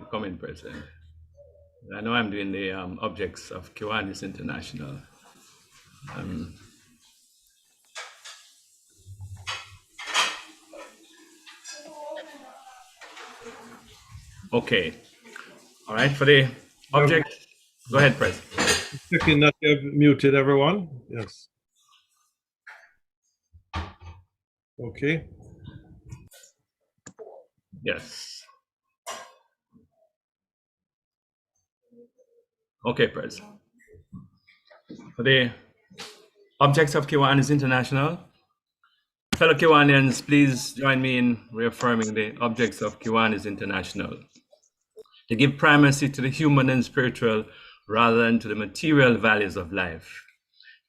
comment, President. I know I'm doing the objects of Kiwanis International. Um, okay. All right. For the object, go ahead, President. Checking that you have muted everyone. Yes. Okay. Yes. Okay, President. For the objects of Kiwanis International, fellow Kiwanians, please join me in reaffirming the objects of Kiwanis International. To give primacy to the human and spiritual rather than to the material values of life.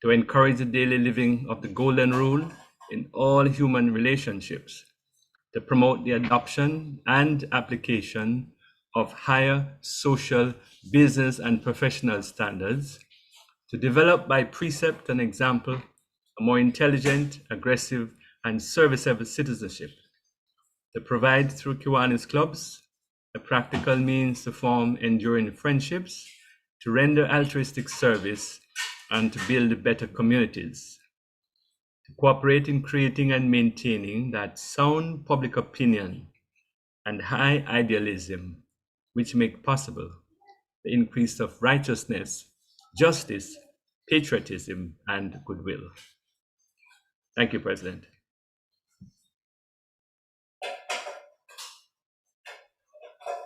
To encourage the daily living of the golden rule in all human relationships. To promote the adoption and application of higher social, business, and professional standards. To develop by precept and example a more intelligent, aggressive, and serviceable citizenship. To provide through Kiwanis clubs a practical means to form enduring friendships, to render altruistic service, and to build better communities. To cooperate in creating and maintaining that sound public opinion and high idealism which make possible the increase of righteousness, justice, patriotism, and goodwill. Thank you, President.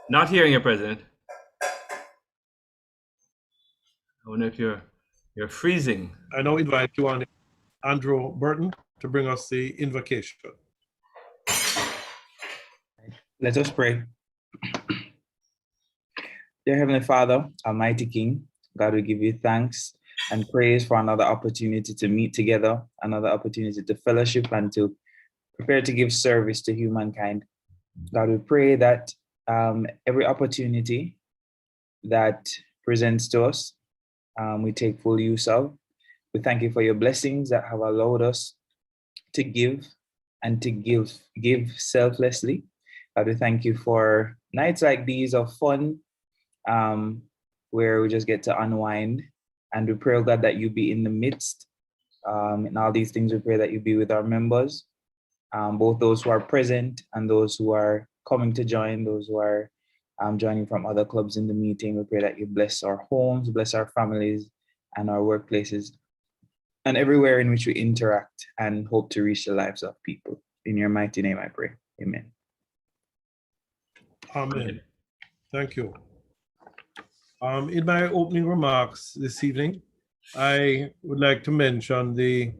Not hearing you, President. I wonder if you're freezing. I now invite you on Andrew Burton to bring us the invocation. Let us pray. Dear Heavenly Father, Almighty King, God, we give you thanks and praise for another opportunity to meet together, another opportunity to fellowship and to prepare to give service to humankind. God, we pray that every opportunity that presents to us, we take full use of. We thank you for your blessings that have allowed us to give and to give selflessly. God, we thank you for nights like these of fun, where we just get to unwind. And we pray, oh God, that you be in the midst. In all these things, we pray that you be with our members, both those who are present and those who are coming to join, those who are joining from other clubs in the meeting. We pray that you bless our homes, bless our families and our workplaces, and everywhere in which we interact and hope to reach the lives of people. In your mighty name, I pray. Amen. Amen. Thank you. In my opening remarks this evening, I would like to mention the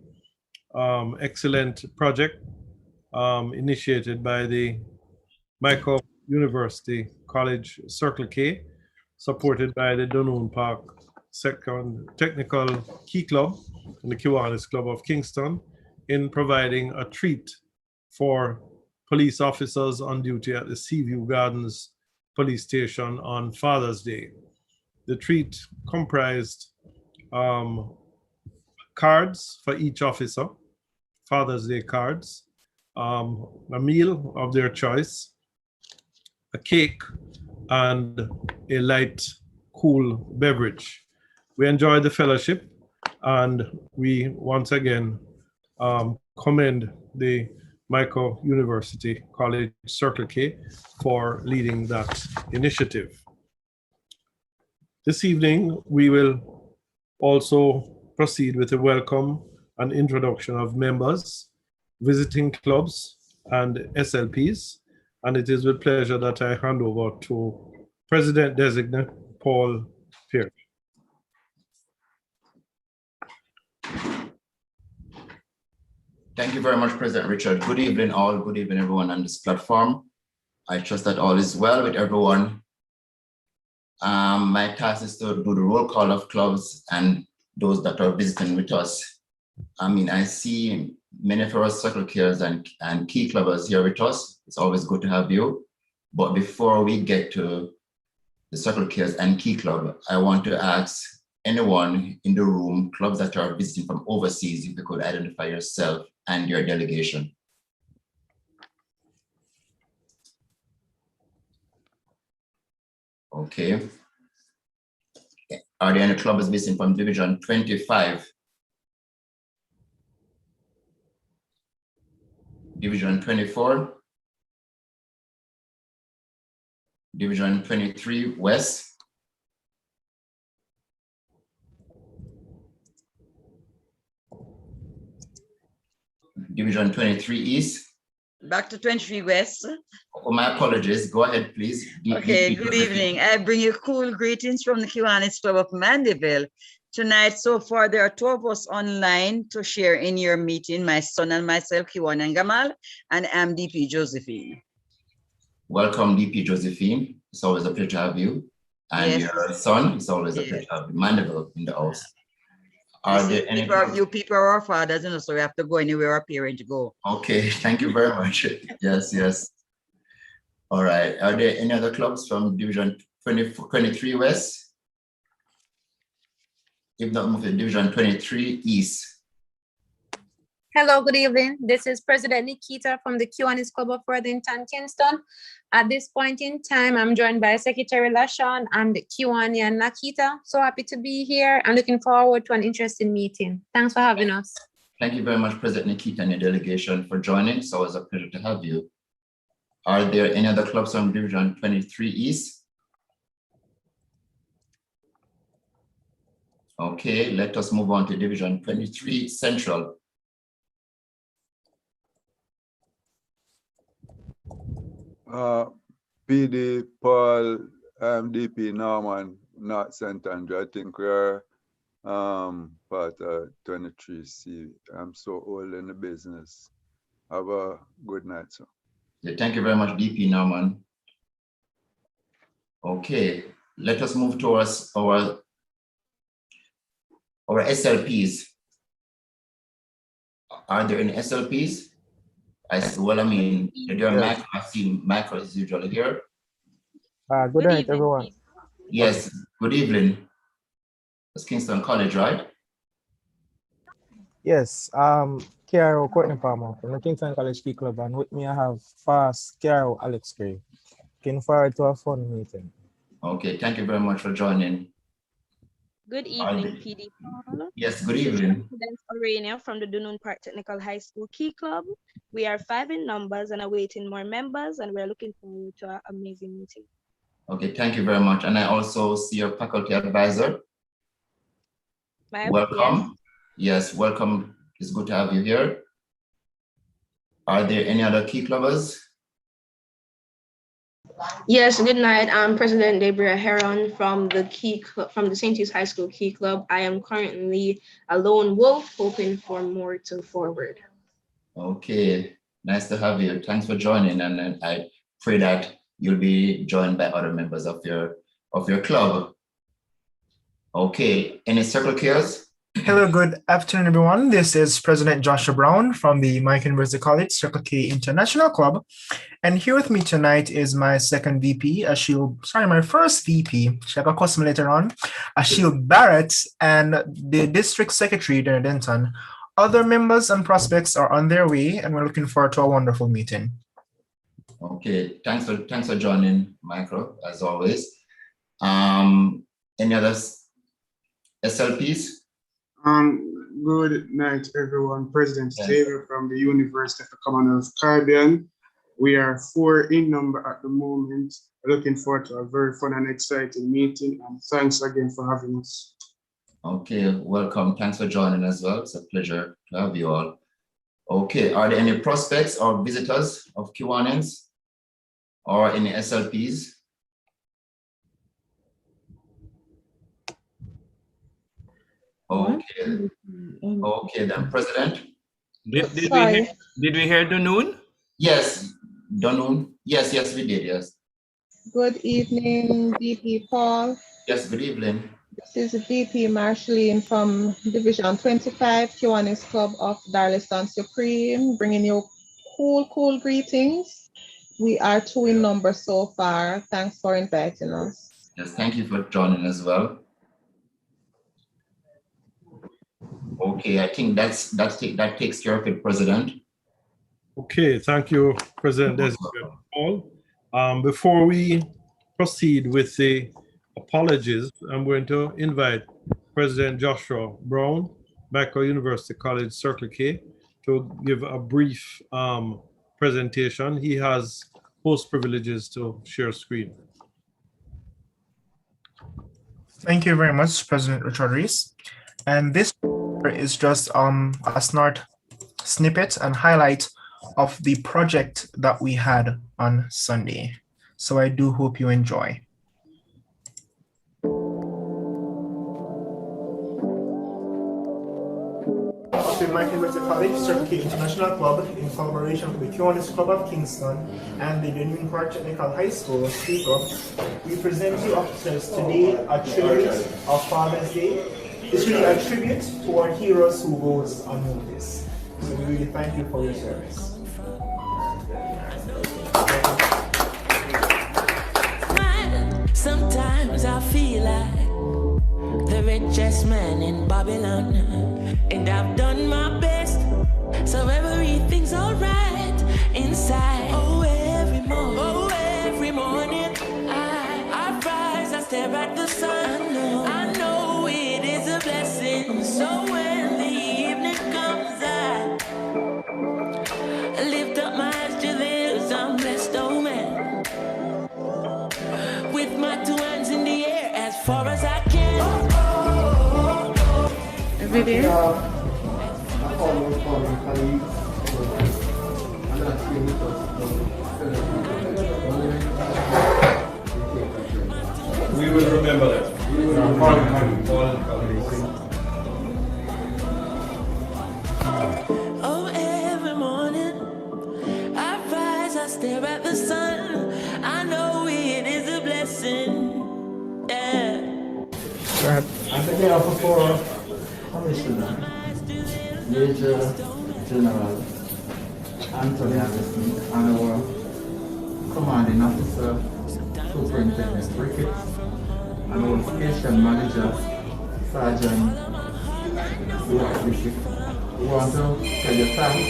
excellent project initiated by the Michael University College Circle K, supported by the Dunoon Park Second Technical Key Club and the Kiwanis Club of Kingston, in providing a treat for police officers on duty at the Seaview Gardens Police Station on Father's Day. The treat comprised cards for each officer, Father's Day cards, a meal of their choice, a cake, and a light, cool beverage. We enjoyed the fellowship, and we once again commend the Michael University College Circle K for leading that initiative. This evening, we will also proceed with a welcome and introduction of members, visiting clubs, and SLPs. And it is with pleasure that I hand over to President-designate Paul Pierce. Thank you very much, President Richard. Good evening, all. Good evening, everyone on this platform. I trust that all is well with everyone. My task is to do the roll call of clubs and those that are visiting with us. I see many of our circle cares and key clubbers here with us. It's always good to have you. But before we get to the circle cares and key club, I want to ask anyone in the room, clubs that are visiting from overseas, if you could identify yourself and your delegation. Okay. Are there any clubs missing from Division 25? Division 24? Division 23 West? Division 23 East? Back to 23 West. Oh, my apologies. Go ahead, please. Okay, good evening. I bring you cool greetings from the Kiwanis Club of Mandeville. Tonight, so far, there are 2 of us online to share in your meeting, my son and myself, Kiwan and Gamal, and I'm DP Josephine. Welcome, DP Josephine. It's always a pleasure to have you. And Yes. your son, it's always a Yes. pleasure to have you. Mandeville in the house. Are there any You people are our fathers, you know, so we have to go anywhere our parents go. Okay, thank you very much. Yes, yes. All right. Are there any other clubs from Division 23 West? If not, move to Division 23 East. Hello, good evening. This is President Nikita from the Kiwanis Club of Worthington, Kingston. At this point in time, I'm joined by Secretary Lashon and Kiwani and Nakita. So happy to be here. I'm looking forward to an interesting meeting. Thanks for having us. Thank you very much, President Nikita and your delegation for joining. It's always a pleasure to have you. Are there any other clubs from Division 23 East? Okay, let us move on to Division 23 Central. PD Paul, DP Norman, North St. Andrew. I think we're part of 23C. I'm so old in the business. Have a good night, sir. Yeah, thank you very much, DP Norman. Okay, let us move towards our SLPs. Are there any SLPs? I see Michael is usually here. Good night, everyone. Yes, good evening. It's Kingston College, right? Yes, KRO Courtney Palmer from the Kingston College Key Club, and with me I have Fast KRO Alex Gray. Looking forward to a fun meeting. Okay, thank you very much for joining. Good evening, PD Paul. Yes, good evening. President Orania from the Dunoon Park Technical High School Key Club. We are 5 in numbers and awaiting more members, and we're looking forward to our amazing meeting. Okay, thank you very much. And I also see your faculty advisor. Welcome. Yes, welcome. It's good to have you here. Are there any other key clubbers? Yes, good night. I'm President Debra Heron from the St. Hughes High School Key Club. I am currently a lone wolf, hoping for more to forward. Okay, nice to have you. Thanks for joining, and I pray that you'll be joined by other members of your club. Okay, any circle cares? Hello, good afternoon, everyone. This is President Joshua Brown from the Mike University College Circle K International Club. And here with me tonight is my second VP, my first VP, she'll got custom later on, Ashil Barrett, and the District Secretary, Darren Denton. Other members and prospects are on their way, and we're looking forward to a wonderful meeting. Okay, thanks for joining, Michael, as always. Any other SLPs? Good night, everyone. President Taylor from the University of the Commonwealth Caribbean. We are 4 in number at the moment. Looking forward to a very fun and exciting meeting, and thanks again for having us. Okay, welcome. Thanks for joining as well. It's a pleasure to have you all. Okay, are there any prospects or visitors of Kiwanians or any SLPs? Okay. Okay, then, President. Did we hear Dunoon? Yes, Dunoon. Yes, we did. Yes. Good evening, DP Paul. Yes, good evening. This is DP Marshalline from Division 25, Kiwanis Club of Darlington Supreme, bringing you cool greetings. We are 2 in number so far. Thanks for inviting us. Yes, thank you for joining as well. Okay, I think that takes care of it, President. Okay, thank you, President Designate Paul. Before we proceed with the apologies, I'm going to invite President Joshua Brown, Backward University College, Circle K, to give a brief presentation. He has host privileges to share screen. Thank you very much, President Richard Rees. And this is just a snippet and highlight of the project that we had on Sunday. So I do hope you enjoy. Of the Michael University College Circle K International Club in collaboration with the Kiwanis Club of Kingston and the Dunoon Park Technical High School, KCOK, we present you officers today a tribute of Father's Day. It's really a tribute to our heroes who goes unnoticed. So we really thank you for your service. Sometimes I feel like the richest man in Babylon, and I've done my best, so everything's alright inside. Oh, every morning, I rise, I stare at the sun. I know it is a blessing. So when the evening comes, I lift up my eyes to this blessed old man, with my two hands in the air as far as I can. Every day. We will remember that. Oh, every morning I rise, I stare at the sun. I know it is a blessing. Yeah. Go ahead. On behalf of our Commissioner, Major General Anthony Anderson, and our Commanding Officer, Superintendent Ricketts, and our Station Manager, Sergeant Luke. We want to tell you thanks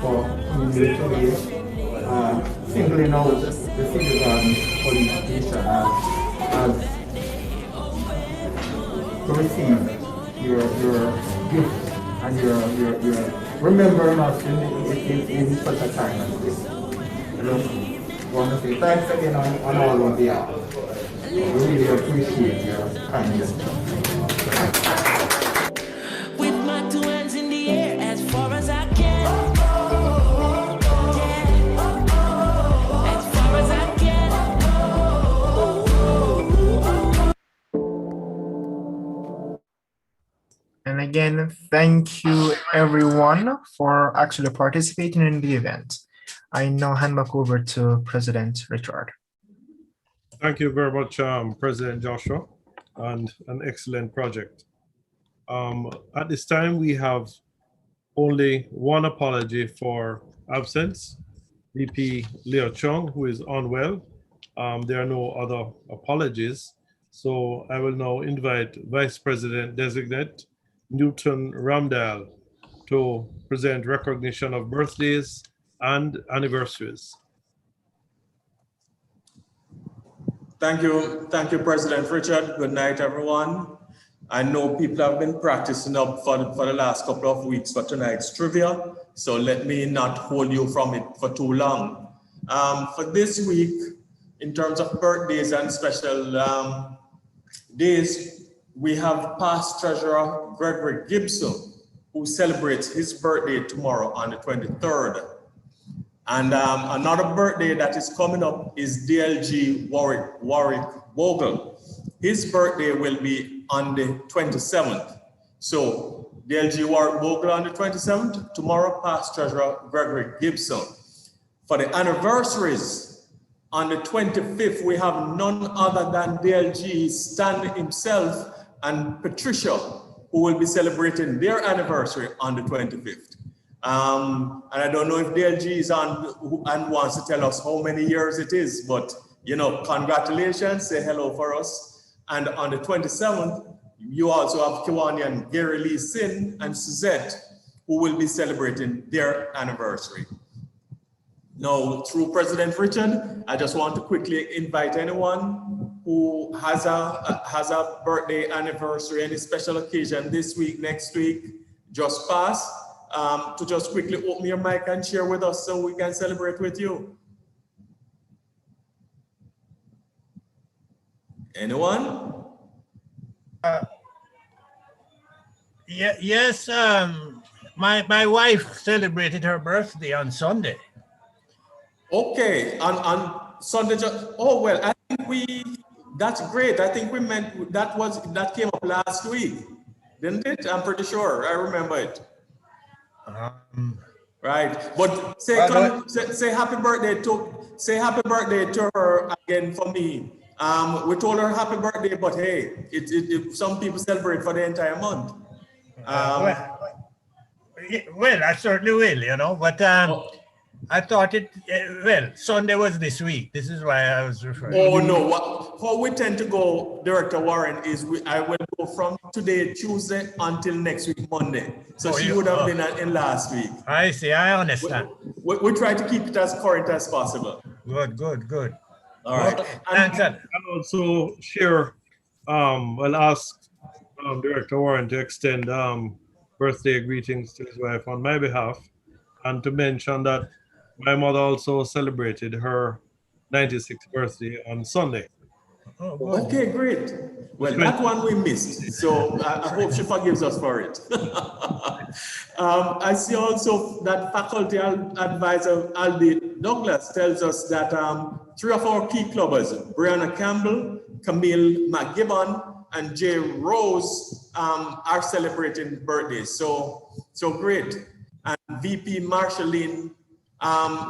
for coming here today, singling out the City Garden Police Station as to receive your gift and your remembering us in such a time as this. I want to say thanks again on all of behalf. We really appreciate your kindness. With my two hands in the air as far as I can. As far as I can. And again, thank you everyone for actually participating in the event. I now hand back over to President Richard. Thank you very much, President Joshua, and an excellent project. At this time, we have only one apology for absence, VP Leo Chung, who is unwell. There are no other apologies. So I will now invite Vice President Designate Newton Ramdale to present recognition of birthdays and anniversaries. Thank you, President Richard. Good night, everyone. I know people have been practicing up for the last couple of weeks for tonight's trivia, so let me not hold you from it for too long. For this week, in terms of birthdays and special days, we have past Treasurer Gregory Gibson, who celebrates his birthday tomorrow on the 23rd. And another birthday that is coming up is DLG Warwick Bogle. His birthday will be on the 27th. So DLG Warwick Bogle on the 27th, tomorrow past Treasurer Gregory Gibson. For the anniversaries, on the 25th, we have none other than DLG Stan himself and Patricia, who will be celebrating their anniversary on the 25th. And I don't know if DLG is on and wants to tell us how many years it is, but you know, congratulations, say hello for us. And on the 27th, you also have Kiwanian Gary Lee Sin and Suzette, who will be celebrating their anniversary. Now, through President Richard, I just want to quickly invite anyone who has a birthday, anniversary, any special occasion this week, next week, just pass, to just quickly open your mic and share with us so we can celebrate with you. Anyone? Yes, my wife celebrated her birthday on Sunday. Okay, on Sunday, oh, well, I think that's great. I think we meant, that came up last week, didn't it? I'm pretty sure, I remember it. Right, but say happy birthday to her again for me. We told her happy birthday, but hey, some people celebrate for the entire month. Well, I certainly will, but I thought Sunday was this week. This is why I was referring. Oh no, how we tend to go, Director Warren, is I will go from today, Tuesday, until next week, Monday. So she would have been in last week. I see, I understand. We try to keep it as current as possible. Good. All right. And also share, I'll ask Director Warren to extend birthday greetings to his wife on my behalf, and to mention that my mother also celebrated her 96th birthday on Sunday. Okay, great. Well, that one we missed, so I hope she forgives us for it. I see also that faculty advisor Aldi Douglas tells us that 3 of our key clubbers, Brianna Campbell, Camille McGibbon, and Jay Rose, are celebrating birthdays. So great. And VP Marshalline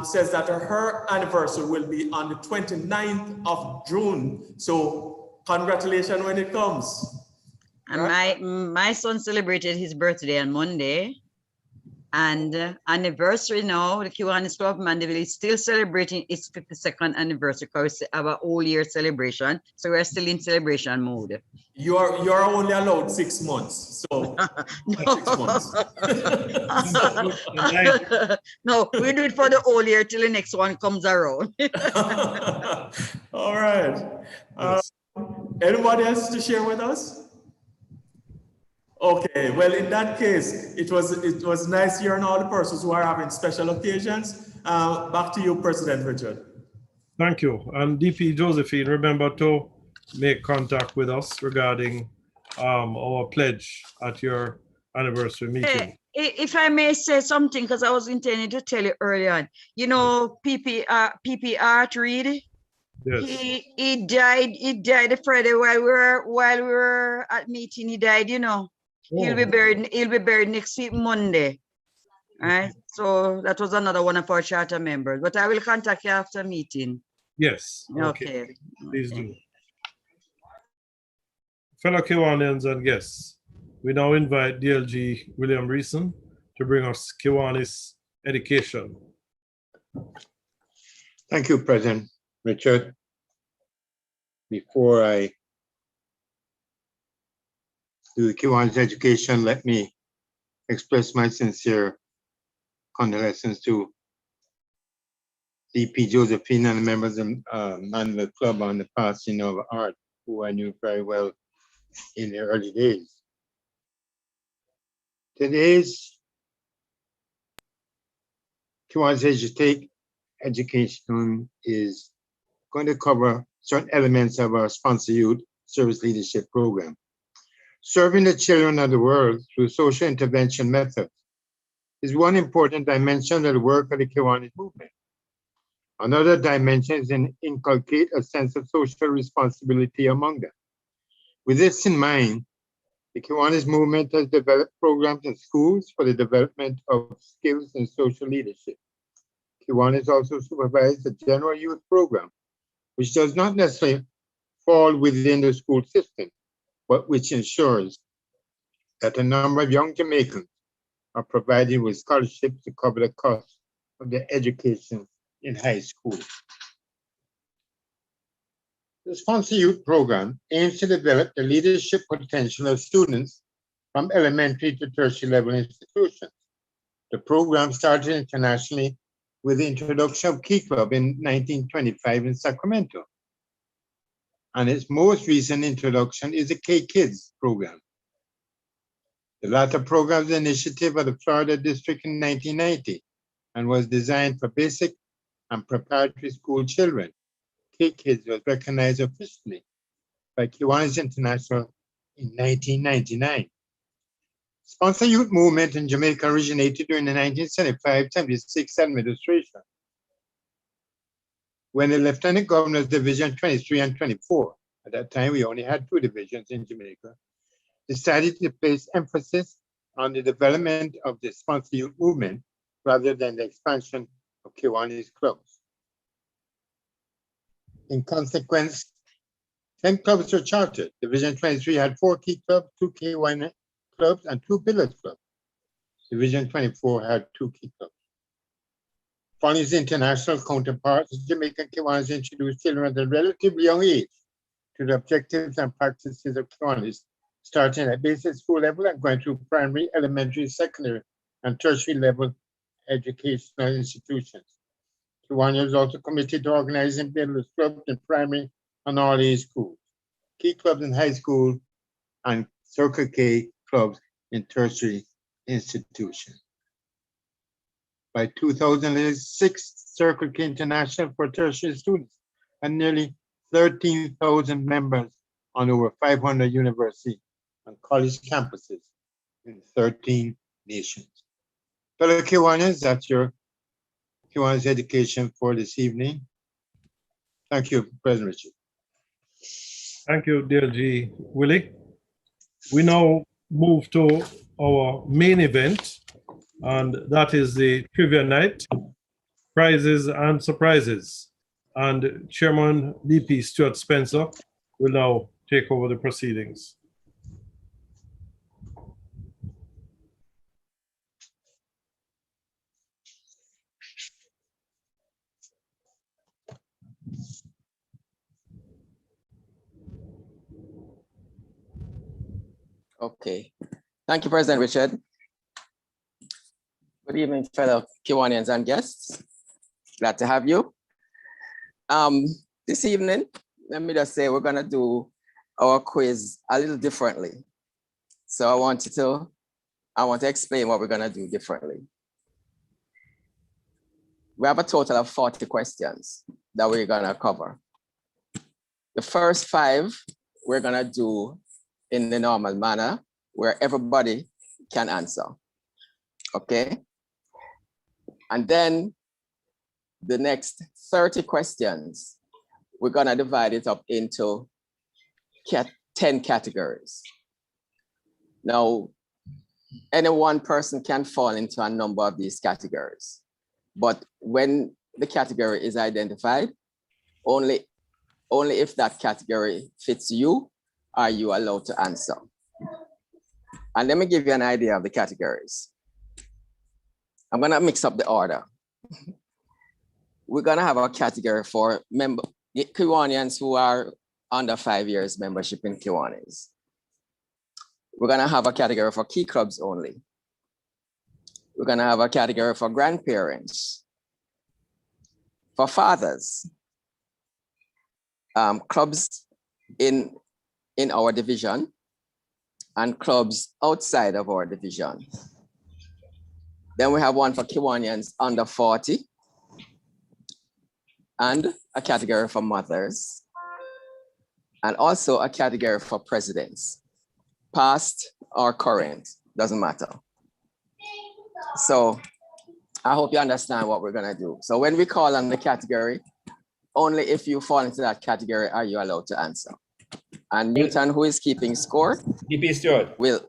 says that her anniversary will be on the 29th of June. So congratulations when it comes. And my son celebrated his birthday on Monday. And anniversary now, the Kiwanis Club of Mandeville is still celebrating its 52nd anniversary because we have a whole year celebration. So we're still in celebration mode. You're only allowed 6 months. So no. 6 months. No, we do it for the whole year till the next one comes around. All right. Anybody else to share with us? Okay, well, in that case, it was nice hearing all the persons who are having special occasions. Back to you, President Richard. Thank you. And DP Josephine, remember to make contact with us regarding our pledge at your anniversary meeting. If I may say something, because I was intending to tell you earlier on, PPR Reed. Yes. He died Friday while we were at meeting. He died, He'll be buried next week, Monday. Right? So that was another one of our charter members. But I will contact you after meeting. Yes. Okay. Please do. Fellow Kiwanians and guests, we now invite DLG William Reeson to bring us Kiwanis education. Thank you, President Richard. Before I do the Kiwanis education, let me express my sincere condolences to DP Josephine and the members of the club on the passing of Art, who I knew very well in the early days. Today's Kiwanis education is going to cover certain elements of our Sponsor Youth Service Leadership Program. Serving the children of the world through social intervention methods is one important dimension of the work of the Kiwanis movement. Another dimension is to inculcate a sense of social responsibility among them. With this in mind, the Kiwanis movement has developed programs in schools for the development of skills in social leadership. Kiwanis also supervises the general youth program, which does not necessarily fall within the school system, but which ensures that a number of young Jamaicans are provided with scholarships to cover the cost of their education in high school. The Sponsor Youth Program aims to develop the leadership potential of students from elementary to tertiary level institutions. The program started internationally with the introduction of Key Club in 1925 in Sacramento. And its most recent introduction is the K Kids program. The latter program was an initiative of the Florida District in 1990 and was designed for basic and preparatory school children. K Kids was recognized officially by Kiwanis International in 1999. Sponsor Youth Movement in Jamaica originated during the 1975-76 administration, when the Lieutenant Governor's Division 23 and 24, at that time we only had 2 divisions in Jamaica, decided to place emphasis on the development of the sponsor youth movement rather than the expansion of Kiwanis clubs. In consequence, 10 clubs were chartered. Division 23 had 4 key clubs, 2 K1 clubs, and 2 village clubs. Division 24 had 2 key clubs. Kiwanis International counterparts, Jamaican Kiwanis introduced children at a relatively young age to the objectives and practices of Kiwanis, starting at basic school level and going through primary, elementary, secondary, and tertiary level educational institutions. Kiwanis is also committed to organizing village clubs in primary and all age schools, key clubs in high school, and Circle K clubs in tertiary institutions. By 2006, Circle K International for tertiary students and nearly 13,000 members on over 500 university and college campuses in 13 nations. Fellow Kiwanis, that's your Kiwanis education for this evening. Thank you, President Richard. Thank you, dear G. Willie. We now move to our main event, and that is the trivia night, prizes and surprises. And Chairman DP Stuart Spencer will now take over the proceedings. Okay. Thank you, President Richard. Good evening, fellow Kiwanians and guests. Glad to have you. This evening, let me just say we're gonna do our quiz a little differently. So I want to explain what we're gonna do differently. We have a total of 40 questions that we're gonna cover. The first 5 we're gonna do in the normal manner where everybody can answer, okay? And then the next 30 questions, we're gonna divide it up into 10 categories. Now, any one person can fall into a number of these categories, but when the category is identified, only if that category fits you are you allowed to answer. And let me give you an idea of the categories. I'm gonna mix up the order. We're gonna have a category for Kiwanians who are under 5 years membership in Kiwanis. We're gonna have a category for key clubs only. We're gonna have a category for grandparents, for fathers, clubs in our division, and clubs outside of our division. Then we have one for Kiwanians under 40, and a category for mothers, and also a category for presidents, past or current, doesn't matter. So I hope you understand what we're gonna do. So when we call on the category, only if you fall into that category are you allowed to answer. And Newton, who is keeping score, DP Stewart. will,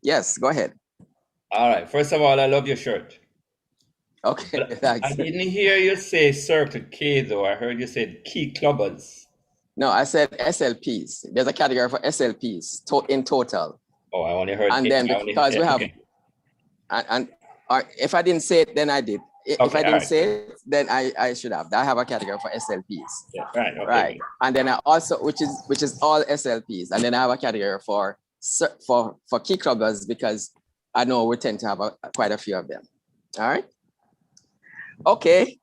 yes, go ahead. All right. First of all, I love your shirt. Okay, thanks. I didn't hear you say Circle K though. I heard you said key clubbers. No, I said SLPs. There's a category for SLPs in total. Oh, I only heard. And then because we have, okay. and if I didn't say it, then I did. If Okay, I didn't right. say it, then I should have. I have a category for SLPs. Yeah, right. Okay. Right. And then I also, which is all SLPs. And then I have a category for key clubbers because I know we tend to have quite a few of them. All right. Okay.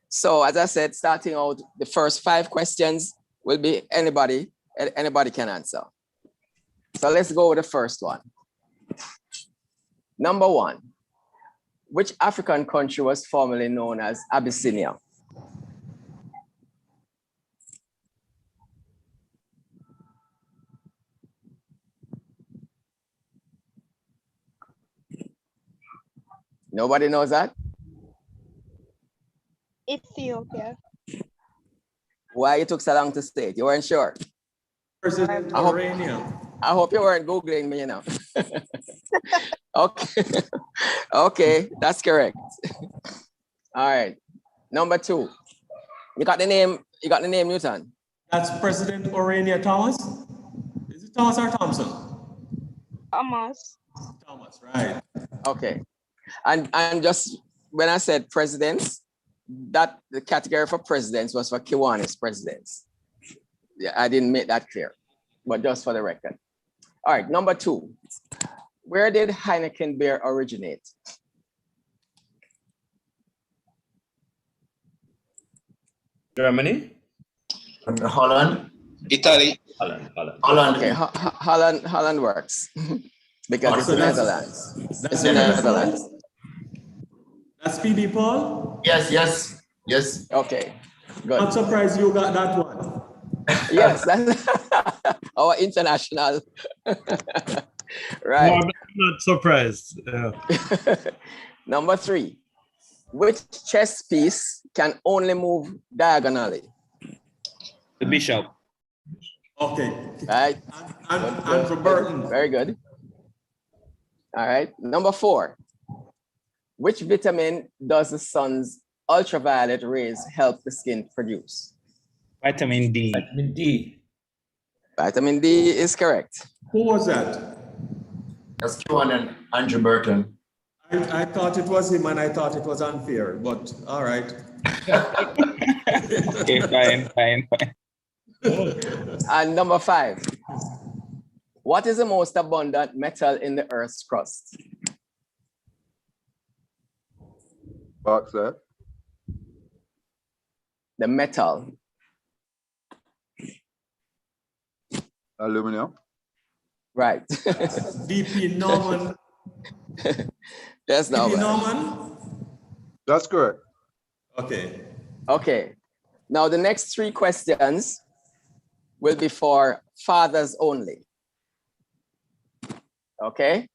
So as I said, starting out, the first 5 questions will be anybody can answer. So let's go with the first one. Number 1, which African country was formerly known as Abyssinia? Nobody knows that? Ethiopia. Why you took so long to say it? You weren't sure? President Urania. I hope you weren't Googling me, you know. Okay. Okay, that's correct. All right. Number 2. You got the name, Newton? That's President Urania Thomas. Is it Thomas or Thompson? Thomas. Thomas, right. Okay. And just when I said presidents, that the category for presidents was for Kiwanis presidents. Yeah, I didn't make that clear, but just for the record. All right, number 2. Where did Heineken beer originate? Germany? Holland? Italy? Holland. Okay, Holland works because it's the Netherlands. It's the Netherlands. That's PD Paul? Yes. Okay, good. Not surprised you got that one. Yes, that's our international. Right. No, I'm not surprised. Yeah. Number 3, which chess piece can only move diagonally? The bishop. Okay. Right. And for Burton. Very good. All right. Number 4, which vitamin does the sun's ultraviolet rays help the skin produce? Vitamin D. Vitamin D. Vitamin D is correct. Who was that? That's Q1 and Andrew Burton. I thought it was him and I thought it was unfair, but all right. Okay, fine. And number 5, what is the most abundant metal in the Earth's crust? Bauxite. The metal. Aluminum. Right. DP Norman. That's not DP right. Norman? That's correct. Okay. Okay. Now the next 3 questions will be for fathers only. Okay.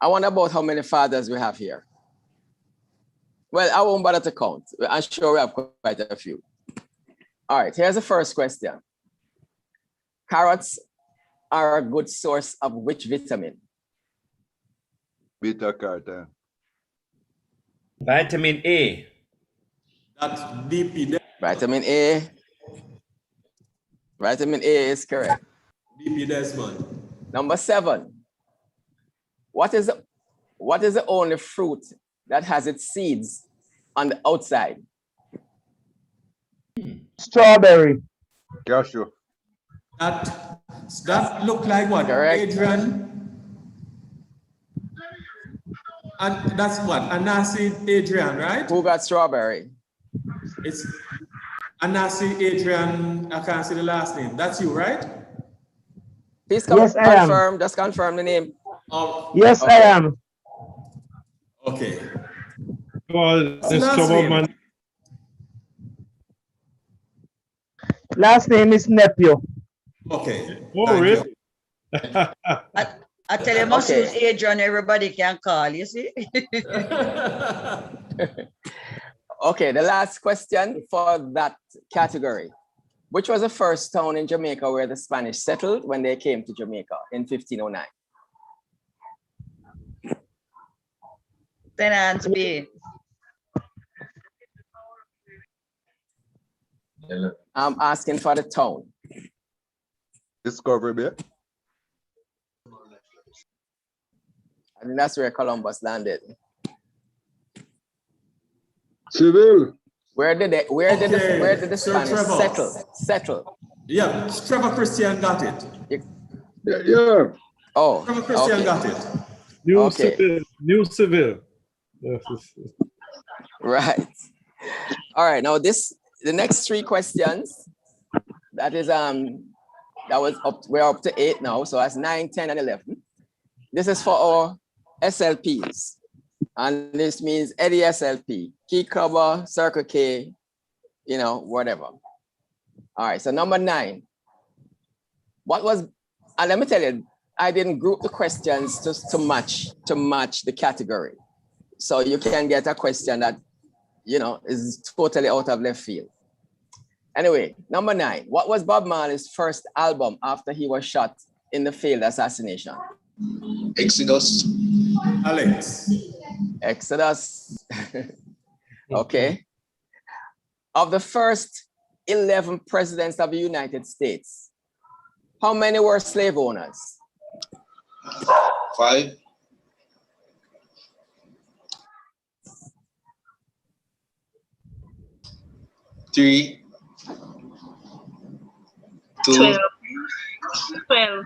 I wonder about how many fathers we have here. Well, I won't bother to count. I'm sure we have quite a few. All right, here's the first question. Carrots are a good source of which vitamin? Beta carotene. Vitamin A. That's DP. Vitamin A. Vitamin A is correct. DP Desmond. Number 7. What is the only fruit that has its seeds on the outside? Strawberry. Cashew. That look like what? Correct. Adrian. And that's what? Anasi Adrian, right? Who got strawberry? It's Anasi Adrian. I can't see the last name. That's you, right? Please Yes, I am. confirm. Just confirm the name. Yes, Okay. I am. Okay. Well, What's this the last club name? man. Last name is Nephew. Okay. Oh, Thank really? I tell you, must Okay. use Adrian, everybody can call, you see? Okay, the last question for that category. Which was the first town in Jamaica where the Spanish settled when they came to Jamaica in 1509? St. Anne's Bay. I'm asking for the town. Discovery Bay. I think that's where Columbus landed. Civil. Where did the Sir Spanish Trevor. settle? Yeah, Trevor Christian got it. Yeah. Oh, Trevor Christian okay. got it. New Okay. Civil. New Civil. Yes. Right. All right. Now the next three questions, that is we're up to 8 now. So that's 9, 10, and 11. This is for our SLPs. And this means any SLP, Key Clubber, Circle K, whatever. All right. So number 9. And let me tell you, I didn't group the questions just to match the category. So you can get a question that, is totally out of left field. Anyway, number 9, what was Bob Marley's first album after he was shot in the failed assassination? Exodus. Alex. Exodus. Okay. Of the first 11 presidents of the United States, how many were slave owners? 5. 3. 2. 12.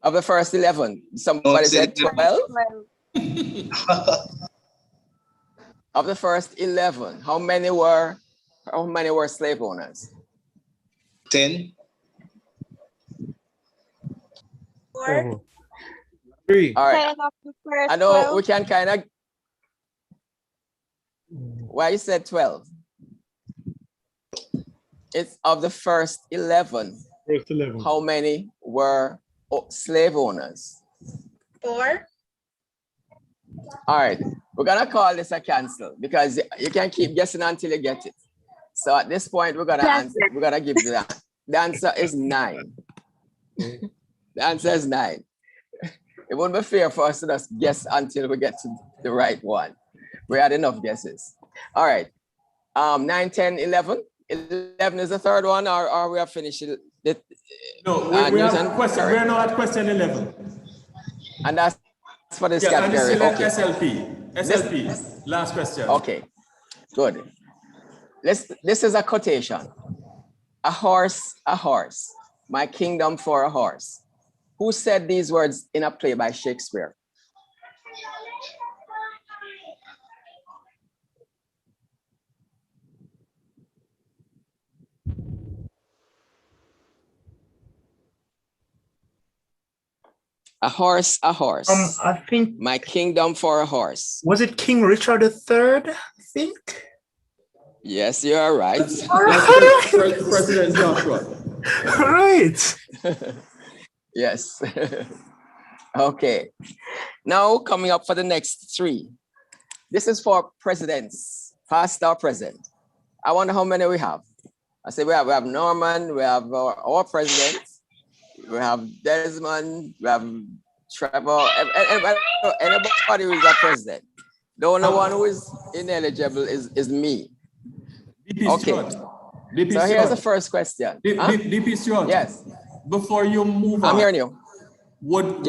Of the first 11, somebody said 12? Of the first 11, how many were slave owners? 10. 4. 3. All right. I know we can kind of. Why you said 12? It's of the first 11. First 11. How many were slave owners? 4. All right. We're gonna call this a cancel because you can keep guessing until you get it. So at this point, we're gonna answer. We're gonna give you that. The answer is 9. The answer is 9. It wouldn't be fair for us to just guess until we get to the right one. We had enough guesses. All right. 9, 10, 11. 11 is the third one, or we have finished it? No, we have a question. We're now at question 11. And that's for this category. Okay. SLP. Last question. Okay. Good. This is a quotation. A horse, my kingdom for a horse. Who said these words in a play by Shakespeare? A horse, I think my kingdom for a horse. was it King Richard III? I think. Yes, you are right. President Joshua. Right. Yes. Okay. Now coming up for the next 3. This is for presidents, past or present. I wonder how many we have. I say we have Norman, we have our president, we have Desmond, we have Trevor, anybody who is a president. The only one who is ineligible is me. Okay. So here's the first question. DP Stewart. Yes. Before you move on, I'm hearing you. Would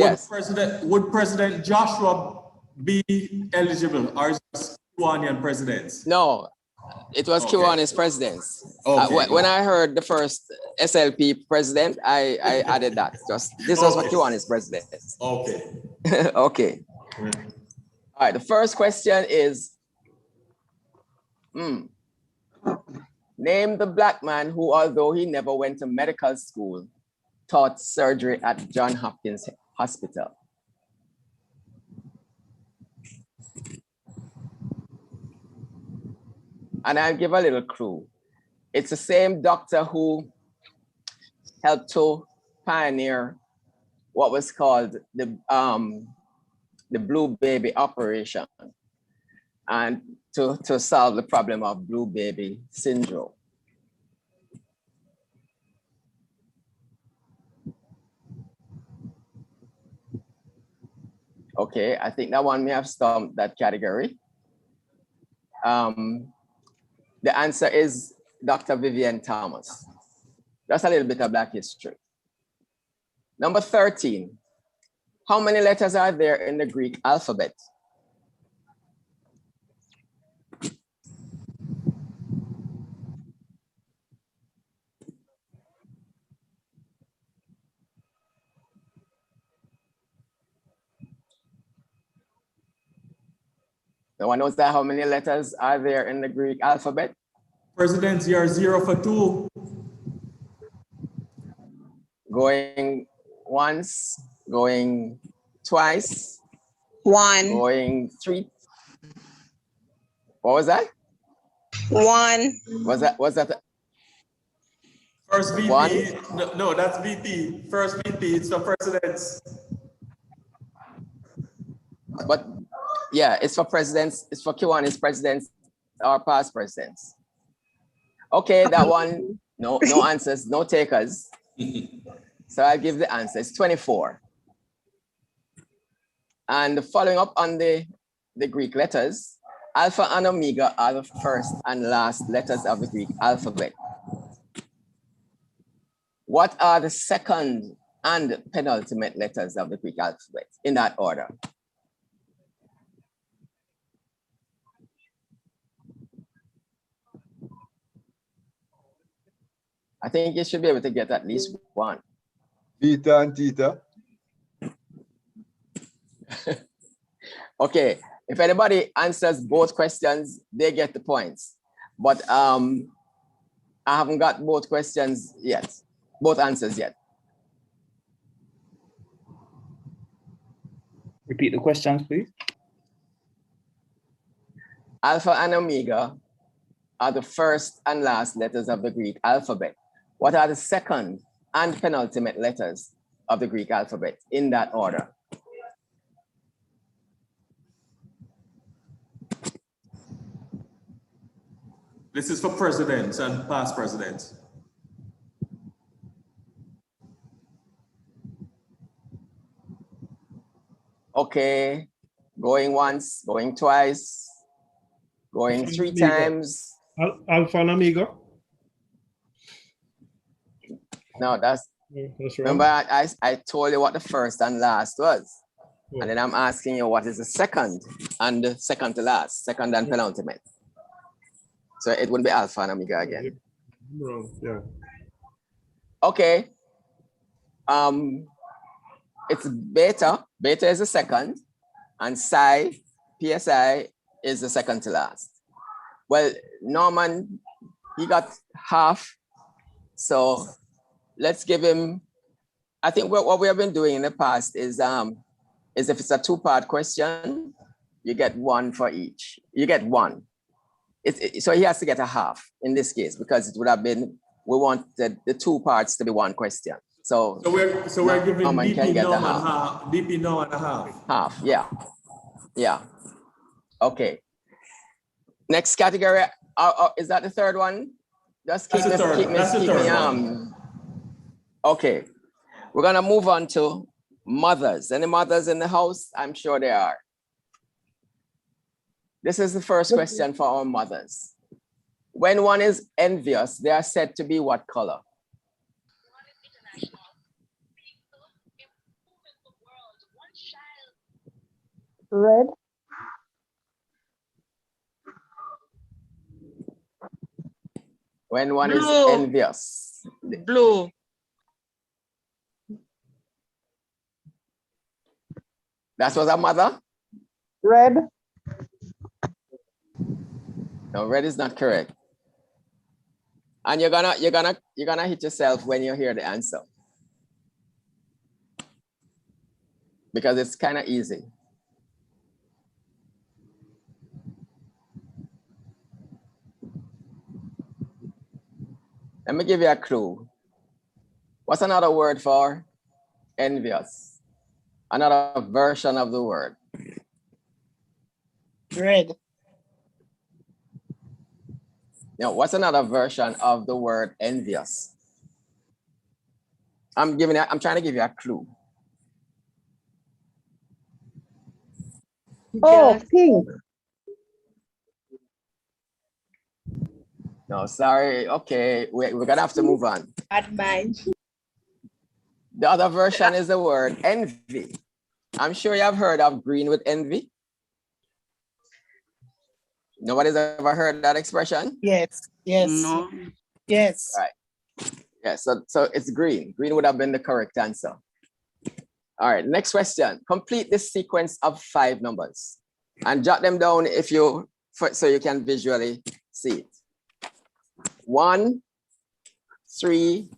President Joshua be eligible, or is it Kiwanian presidents? No, it was Kiwani's presidents. Okay. When I heard the first SLP president, I added that. This was for Kiwani's presidents. Okay. Okay. All right. The first question is, name the Black man who, although he never went to medical school, taught surgery at Johns Hopkins Hospital. And I'll give a little clue. It's the same doctor who helped to pioneer what was called the blue baby operation, and to solve the problem of blue baby syndrome. Okay, I think that one may have stumped that category. The answer is Dr. Vivian Thomas. That's a little bit of Black history. Number 13, how many letters are there in the Greek alphabet? No one knows that how many letters are there in the Greek alphabet? President, you're 0 for 2. Going once, going twice. 1. Going 3. What was that? 1. Was that First VP. One? No, that's VP. First VP, it's the presidents. But yeah, it's for presidents, it's for Kiwanis presidents or past presidents. Okay, that one, no answers, no takers. So I'll give the answer, it's 24. And following up on the Greek letters, Alpha and Omega are the first and last letters of the Greek alphabet. What are the second and penultimate letters of the Greek alphabet in that order? I think you should be able to get at least one. Beta and theta. Okay, if anybody answers both questions, they get the points. But I haven't got both questions yet, both answers yet. Repeat the questions, please. Alpha and Omega are the first and last letters of the Greek alphabet. What are the second and penultimate letters of the Greek alphabet in that order? This is for presidents and past presidents. Okay, going once, going twice, going 3 times. Alpha and Omega. No, that's wrong. Remember, I told you what the first and last was. And then I'm asking you what is the second and the second to last, second and penultimate. So it would be Alpha and Omega again. Wrong. Yeah. Okay. It's Beta. Beta is the second, and Psi, PSI, is the second to last. Well, Norman, he got half. So let's give him, I think what we have been doing in the past is if it's a 2-part question, you get 1 for each. You get 1. So he has to get a half in this case, because it would have been, we want the 2 parts to be 1 question. So we're giving Norman DP can get a Norman half. DP Norman a half. Half, yeah. Yeah. Okay. Next category, is that the third one? Just keep That's the third. That's the third one. Okay. We're gonna move on to mothers. Any mothers in the house? I'm sure there are. This is the first question for our mothers. When one is envious, they are said to be what color? Red. When one Blue. is envious. Blue. That was a mother? Red. No, red is not correct. And you're gonna hit yourself when you hear the answer, because it's kind of easy. Let me give you a clue. What's another word for envious? Another version of the word. Red. Now, what's another version of the word envious? I'm trying to give you a clue. Oh, pink. No, sorry. Okay, we're gonna have to move on. Bad mind. The other version is the word envy. I'm sure you have heard of green with envy. Nobody's ever heard that expression? Yes. Yes. No. Yes. Right. Yeah, so it's green. Green would have been the correct answer. All right, next question. Complete this sequence of 5 numbers. And jot them down if you, so you can visually see it. 1, 3,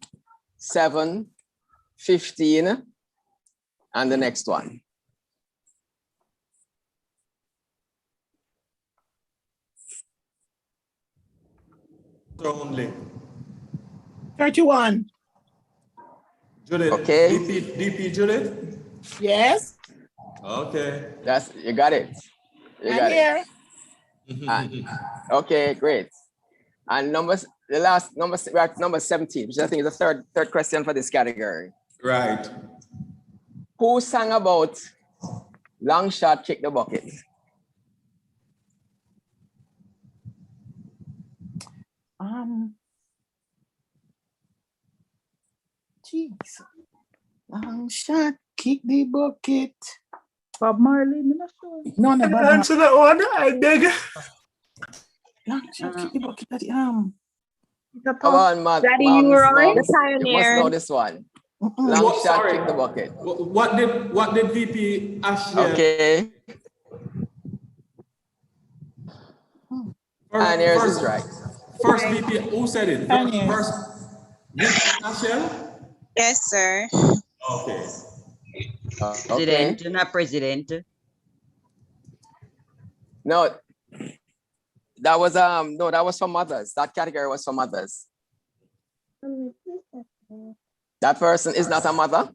7, 15, and the next one. Only. 31. Judith. Okay. DP Judith? Yes. Okay. You got it. I'm here. Okay, great. And the last number, we're at number 17, which I think is the third question for this category. Right. Who sang about Long Shot Kick the Bucket? Jeez. Long shot, kick the bucket. Bob Marley, I'm not sure. No, no, Bob Answer that one, I beg. Long shot, kick the bucket. Come on, Matt. Daddy, Moms, you right? moms, The you must pioneer. know this one. Long Shot Kick the Bucket. What did VP Ashley? Okay. Pioneers is right. First VP, who said it? First VP Ashley? Yes, sir. Okay. President, not president. No, that was that was for mothers. That category was for mothers. That person is not a mother.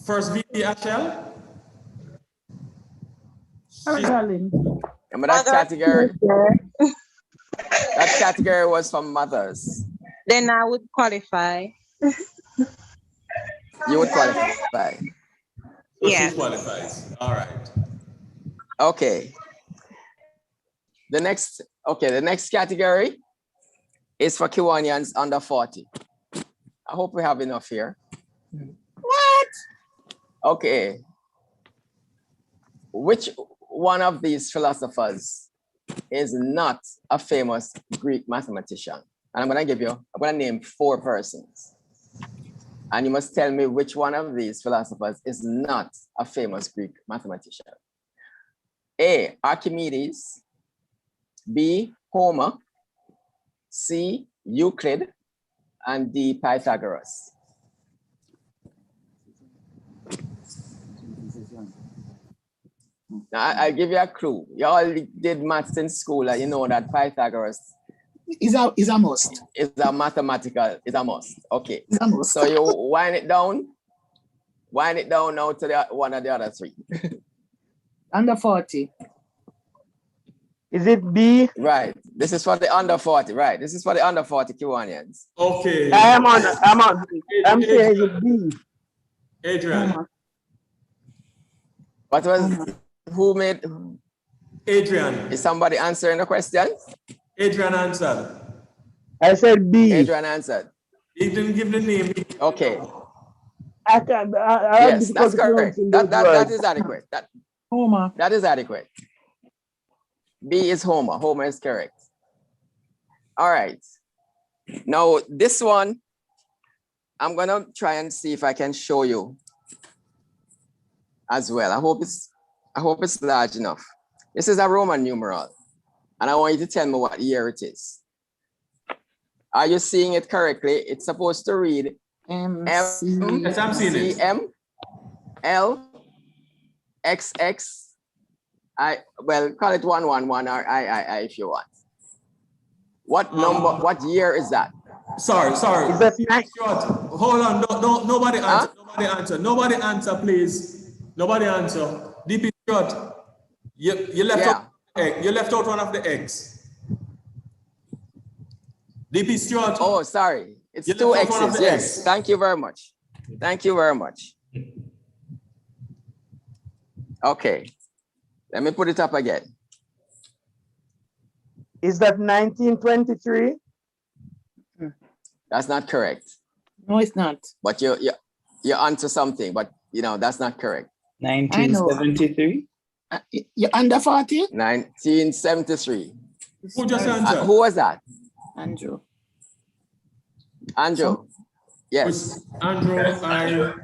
First VP Ashel. Remember that category? That category was for mothers. Then I would qualify. You would qualify. Yes. Qualifies. All right. Okay. The next category is for Kiwanians under 40. I hope we have enough here. What? Okay. Which one of these philosophers is not a famous Greek mathematician? And I'm going to name 4 persons. And you must tell me which one of these philosophers is not a famous Greek mathematician. A, Archimedes. B, Homer. C, Euclid. And D, Pythagoras. Now, I'll give you a clue. You all did maths in school, and you know that Pythagoras is a must. Is a must. Okay. It's a must. So you wind it down now to the one of the other 3. Under 40. Is it B? Right. This is for the under 40. Right. This is for the under 40 Kiwanians. Okay. I'm saying it's B. Adrian. What was who made? Adrian. Is somebody answering the question? Adrian answered. I said B. Adrian answered. He didn't give the name. Okay. I Yes, that's correct. That is adequate. Homer. That is adequate. B is Homer. Homer is correct. All right. Now this one, I'm gonna try and see if I can show you as well. I hope it's large enough. This is a Roman numeral, and I want you to tell me what year it is. Are you seeing it correctly? It's supposed to read M, Yes, I'm seeing it. C, M, L, X, X, I, well, call it 111 or I if you want. What number, what year is that? Sorry. Is that Hold on, don't nobody answer. Nobody answer, please. Nobody answer. DP short. You left out egg. You left out one of the eggs. DP Stewart. Oh, sorry. It's 2 X's. Yes. Thank you very much. Thank you very much. Okay. Let me put it up again. Is that 1923? That's not correct. No, it's not. But you're onto something, but that's not correct. 1973? You're under 40? 1973. Who just answered? Who was that? Andrew. Andrew. Yes. Andrew.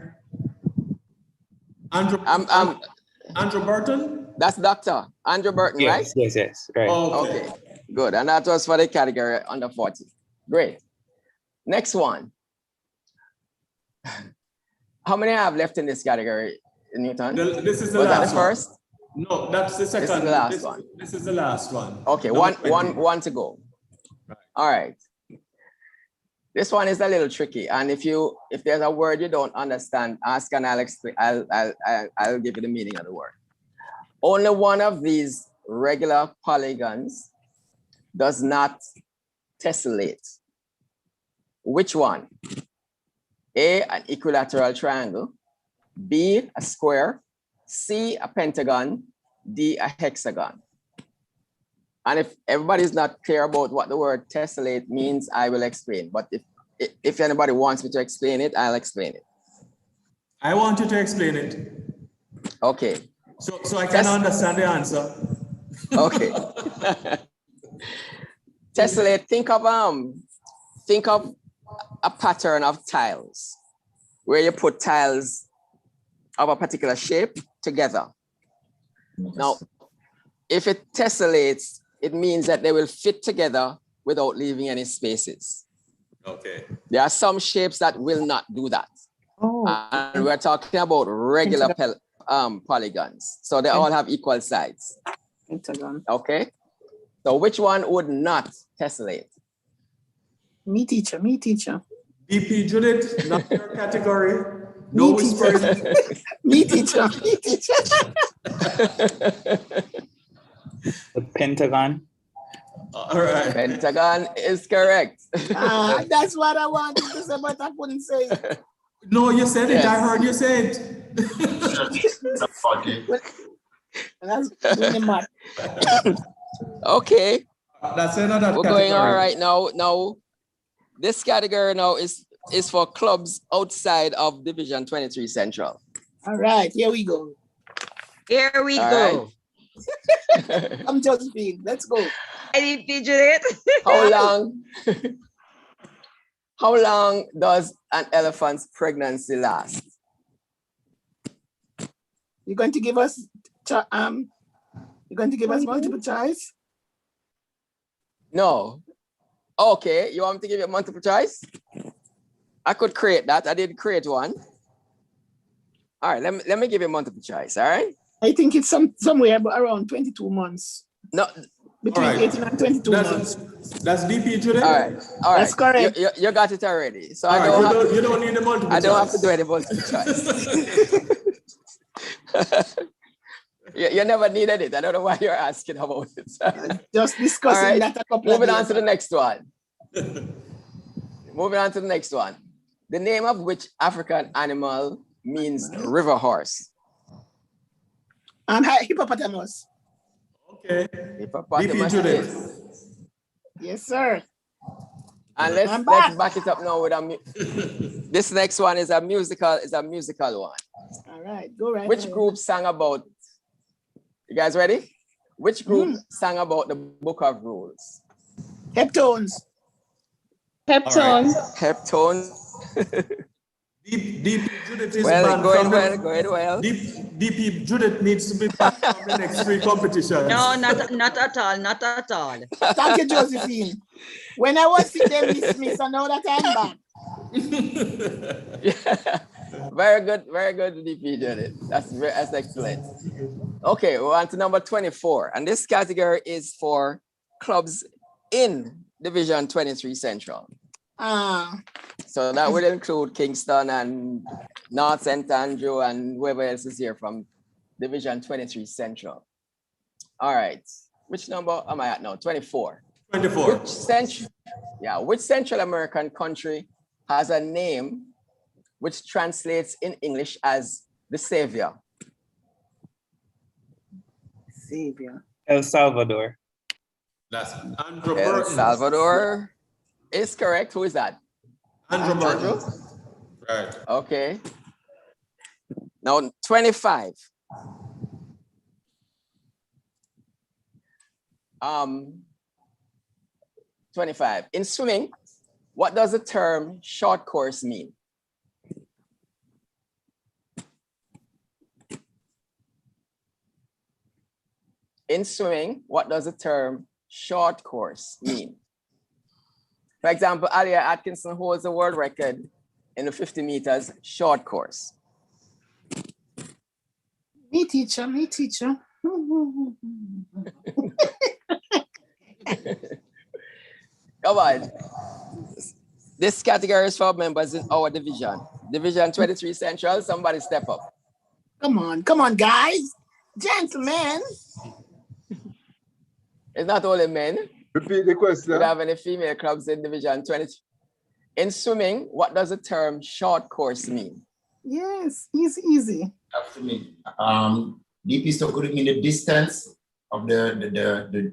Andrew Burton? That's Dr. Andrew Burton, right? Yes, right. Okay, good. And that was for the category under 40. Great. Next one. How many I have left in this category, Newton? This is the Was that last the first? one. No, that's the second. This is the last one. This is the last one. Okay, one to go. All right. This one is a little tricky, and if there's a word you don't understand, ask and I'll explain. I'll give you the meaning of the word. Only one of these regular polygons does not tessellate. Which one? A, an equilateral triangle. B, a square. C, a pentagon. D, a hexagon. And if everybody's not clear about what the word tessellate means, I will explain. But if anybody wants me to explain it, I'll explain it. I want you to explain it. Okay. So I can understand the answer. Okay. Tessellate, think of a pattern of tiles where you put tiles of a particular shape together. Now, if it tessellates, it means that they will fit together without leaving any spaces. Okay. There are some shapes that will not do that. Oh. And we're talking about regular polygons. So they all have equal sides. Pentagon. Okay. So which one would not tessellate? Me teacher. BP Judith, not your category. No whispering. Me teacher. The pentagon. All right. Pentagon is correct. That's what I wanted to say, but I couldn't say it. No, you said it. I heard you say it. That's the math. Okay. That's another We're category. going all right now. Now, this category now is for clubs outside of Division 23 Central. All right, here we go. Here we All go. I'm Josephine. Let's go. Ready, Judith? How long does an elephant's pregnancy last? You're going to give us multiple choice? No. Okay, you want me to give you a multiple choice? I could create that. I did create one. All right, let me give you a multiple choice, all right? I think it's somewhere around 22 months. No. Between 18 and 22 months. That's DP Judith? All right. That's correct. You got it already. So All right, you don't need a multiple choice. I don't have to do any multiple choice. You never needed it. I don't know why you're asking about it. Just discussing that a couple of Moving on days to the ago. next one. Moving on to the next one. The name of which African animal means river horse? And hippopotamus. Okay. Hippopotamus DP Judith. is. Yes, sir. And let's back it up now with this next one is a musical one. All right, go right. Which group sang about? You guys ready? Which group sang about the Book of Rules? Heptones. Heptones. Heptones. DP Judith is Well, banned going from well, the, going well. DP Judith needs to be banned from the next 3 competitions. No, not at all. Not at all. Thank you, Josephine. When I was in them, Miss, I know that I'm back. Very good, DP Judith. That's excellent. Okay, we're on to number 24. And this category is for clubs in Division 23 Central. So that would include Kingston and North St. Andrew and whoever else is here from Division 23 Central. All right. Which number am I at now? 24. 24. Which Central American country has a name which translates in English as the Savior? Savior. El Salvador. That's Andrew El Burton. Salvador is correct. Who is that? Andrew Burton. Right. Okay. Now 25. 25. In swimming, what does the term short course mean? In swimming, what does the term short course mean? For example, Alia Atkinson holds the world record in the 50 meters short course. Me teacher, me teacher. Come on. This category is for members in our division. Division 23 Central, somebody step up. Come on, guys. Gentlemen. It's not only men. Repeat the question. We don't have any female clubs in Division 23. In swimming, what does the term short course mean? Yes, easy. After me. DP so could it mean the distance of the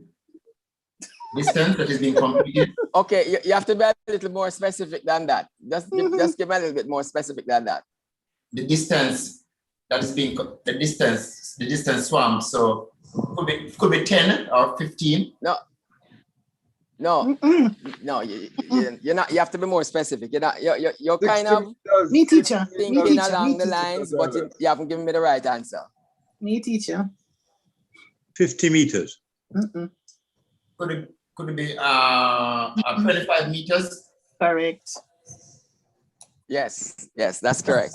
distance that is being completed? Okay, you have to be a little more specific than that. Just give me a little bit more specific than that. The distance that is being the distance swam. So could be 10 or 15. No, you're not. You have to be more specific. You're kind of me teacher thinking along the lines, but you haven't given me the right answer. Me teacher. 50 meters. Could it be 25 meters? Correct. Yes, that's correct.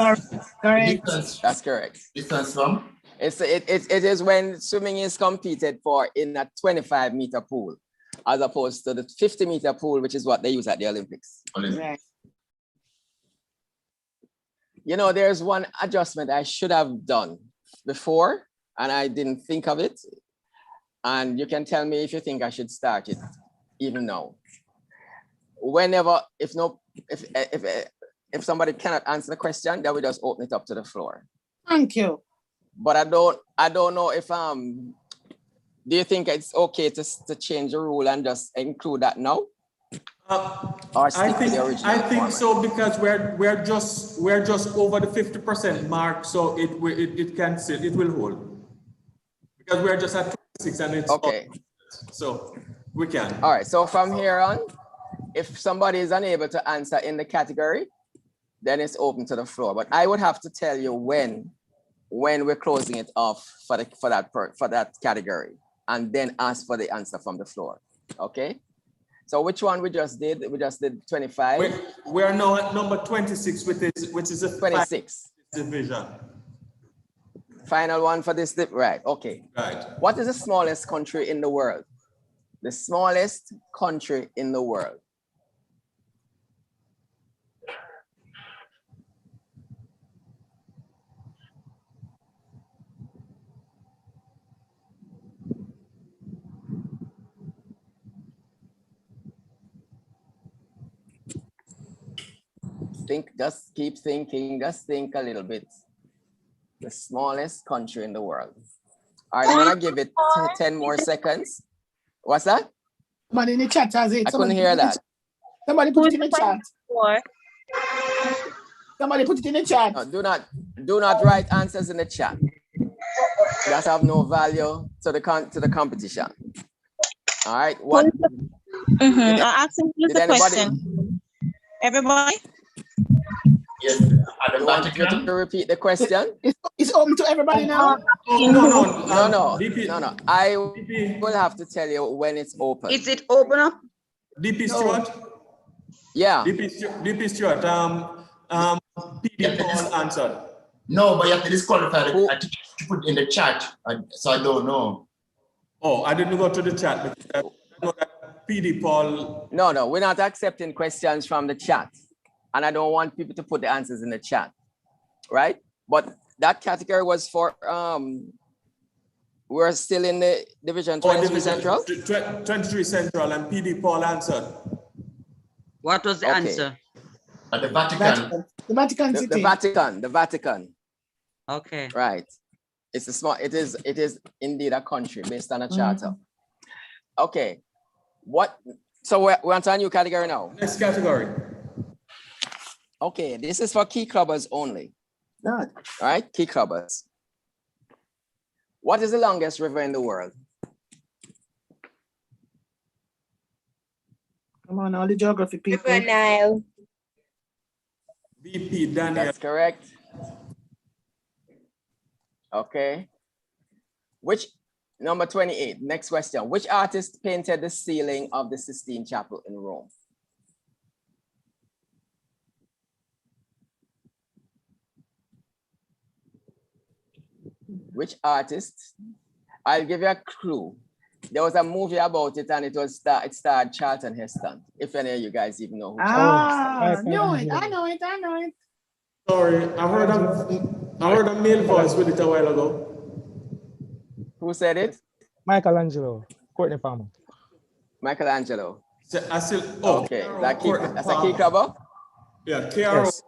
Correct. That's correct. Distance from? It is when swimming is competed for in a 25-meter pool, as opposed to the 50-meter pool, which is what they use at the Olympics. Right. You know, there's one adjustment I should have done before, and I didn't think of it. And you can tell me if you think I should start it even now. Whenever, if somebody cannot answer the question, then we just open it up to the floor. Thank you. But I don't know if do you think it's okay to change the rule and just include that now? Or stick to the original I think format? so, because we're just over the 50% mark, so it will hold. Because we're just at 26 and it's okay. So we can. All right, so from here on, if somebody is unable to answer in the category, then it's open to the floor. But I would have to tell you when we're closing it off for that category, and then ask for the answer from the floor. Okay? So which one we just did? We just did 25. We are now at number 26, which is a 26 division. Final one for this, right? Okay. Right. What is the smallest country in the world? The smallest country in the world. Just keep thinking, just think a little bit. The smallest country in the world. All right, I'm gonna give it 10 more seconds. What's that? Somebody in the chat has it. I couldn't hear that. Somebody put it in the chat. Somebody put it in the chat. No, do not write answers in the chat. That have no value to the competition. All right. What? I'll ask him the question. Everybody? Yes. You want me to repeat the question? It's open to everybody now. No. I will have to tell you when it's open. Is it open up? DP Stewart? Yeah. DP Stewart, PD Paul answered. No, but you have to disqualify it. I think you put in the chat, so I don't know. Oh, I didn't go to the chat because I know that PD Paul. No, we're not accepting questions from the chat. And I don't want people to put the answers in the chat, right? But that category was for, we're still in the Division 23 Central? 23 Central, and PD Paul answered. What was the answer? The Vatican. The Vatican City. The Vatican. Okay. Right. It's a small, it is indeed a country based on a charter. Okay. So we're onto a new category now. Next category. Okay, this is for key clubbers only. All right, key clubbers. What is the longest river in the world? Come on, all the geography people. River Nile. BP Daniel. That's correct. Okay. Which Number 28, next question. Which artist painted the ceiling of the Sistine Chapel in Rome? Which artist? I'll give you a clue. There was a movie about it, and it starred Charlton Heston. If any of you guys even know who I know it. Sorry, I heard a male voice with it a while ago. Who said it? Michelangelo, Courtney Palmer. Michelangelo. Okay, that's a key cover? Yeah, Yes.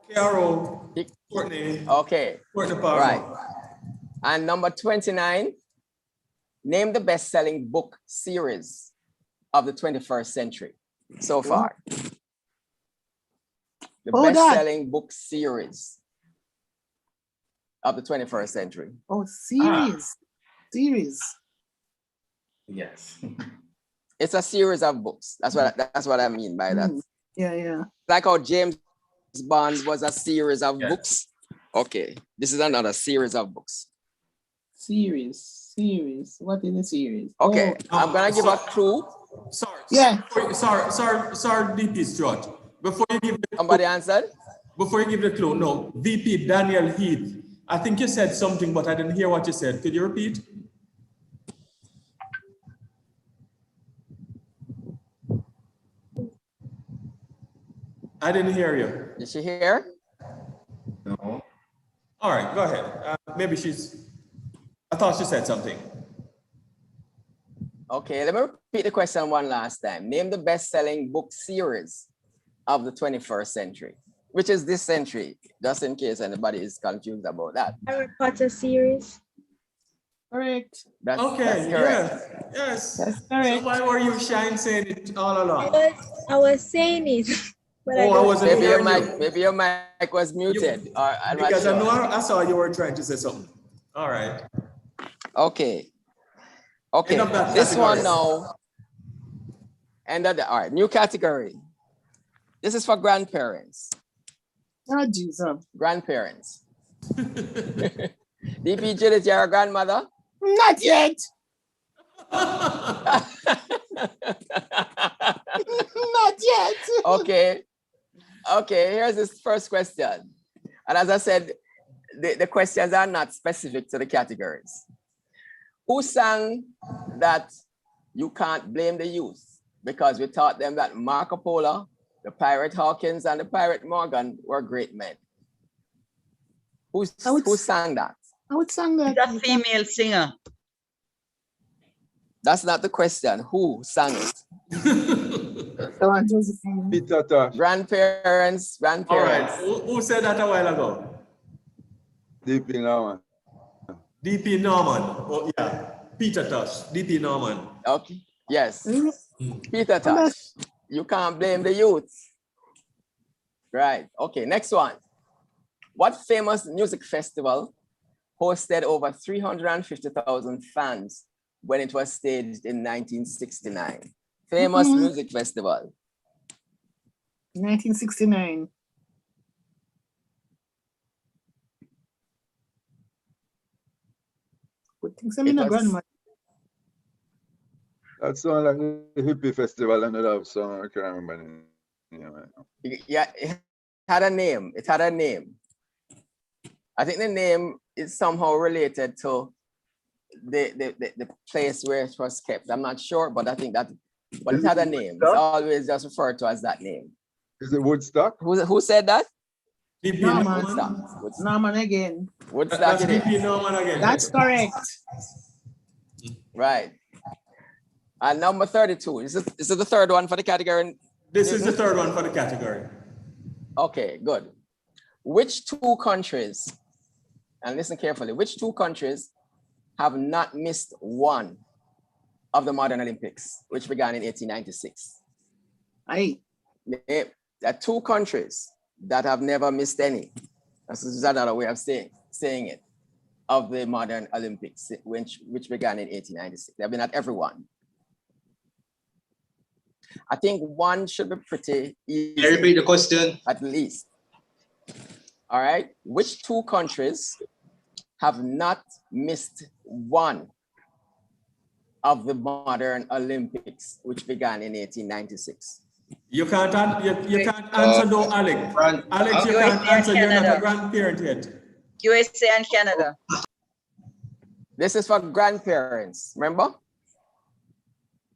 Courtney. Okay, Courtney Palmer. right. And number 29, name the best-selling book series of the 21st century so far. The best-selling book series of the 21st century. Oh, series. Series. Yes. It's a series of books. That's what I mean by that. Yeah. Like how James Bond was a series of books. Okay, this is another series of books. Series. What is the series? Okay, I'm gonna give a clue. Sorry, DP Stuart. Before you give the somebody answered. Before you give the clue, no. VP Daniel Heath. I think you said something, but I didn't hear what you said. Could you repeat? I didn't hear you. Did she hear? No. All right, go ahead. Maybe I thought she said something. Okay, let me repeat the question one last time. Name the best-selling book series of the 21st century, which is this century, just in case anybody is confused about that. Harry Potter series. Correct. That's correct. Yes. That's correct. So why were you saying it all along? I was saying it. But I wasn't maybe hearing maybe your mic was muted. Because I know I saw you were trying to say something. All right. Okay. Okay. This one now. And all right, new category. This is for grandparents. Oh, Jesus. Grandparents. DP Judith, you're a grandmother? Not yet. Not yet. Okay, here's this first question. And as I said, the questions are not specific to the categories. Who sang that you can't blame the youth? Because we taught them that Marco Polo, the Pirate Hawkins, and the Pirate Morgan were great men. Who sang that? I would sing that. The female singer. That's not the question. Who sang it? Peter Tosh. Grandparents. All right. Who said that a while ago? DP Norman. DP Norman. Oh, yeah. Peter Tosh. DP Norman. Okay. Yes. Peter Tosh. You can't blame the youth. Right. Okay. Next one. What famous music festival hosted over 350,000 fans when it was staged in 1969? Famous music festival. 1969. Good things I'm in a grandmother. That sounds like the hippie festival and that song. I can't remember the name right now. Yeah, it had a name. It had a name. I think the name is somehow related to the place where it was kept. I'm not sure, but I think that, but it had a name. It's always just referred to as that name. Is it Woodstock? Who said that? Norman. Woodstock. Norman again. Woodstock it is. Norman again. That's correct. Right. And number 32. Is it the third one for the category? This is the third one for the category. Okay, good. Which two countries, and listen carefully, which two countries have not missed one of the modern Olympics, which began in 1896? There are two countries that have never missed any. This is another way of saying it, of the modern Olympics, which began in 1896. They've been at every one. I think one should be pretty easy. Can you repeat the question? At least. All right. Which two countries have not missed one of the modern Olympics, which began in 1896? You can't answer though, Alex. Alex, you can't answer. You're not a grandparent yet. USA and Canada. This is for grandparents, remember?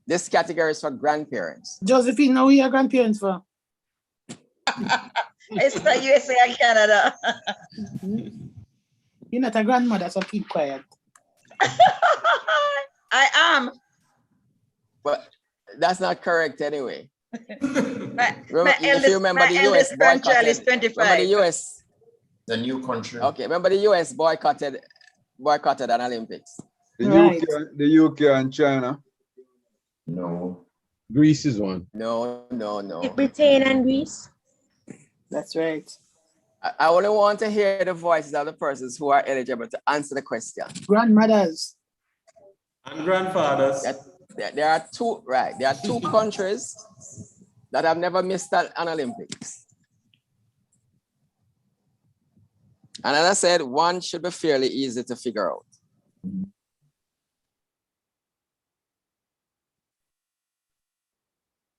This category is for grandparents. Josephine, now we are grandparents for. It's for USA and Canada. You're not a grandmother, so keep quiet. I am. But that's not correct anyway. If you remember, the US grandchild is boycotted. 25. Remember the US? The new country. Okay, remember the US boycotted an Olympics. The UK and China. No. Greece is one. No. Britain and Greece. That's right. I only want to hear the voices of the persons who are eligible to answer the question. Grandmothers. And grandfathers. There are two, right? There are two countries that have never missed an Olympics. And as I said, one should be fairly easy to figure out.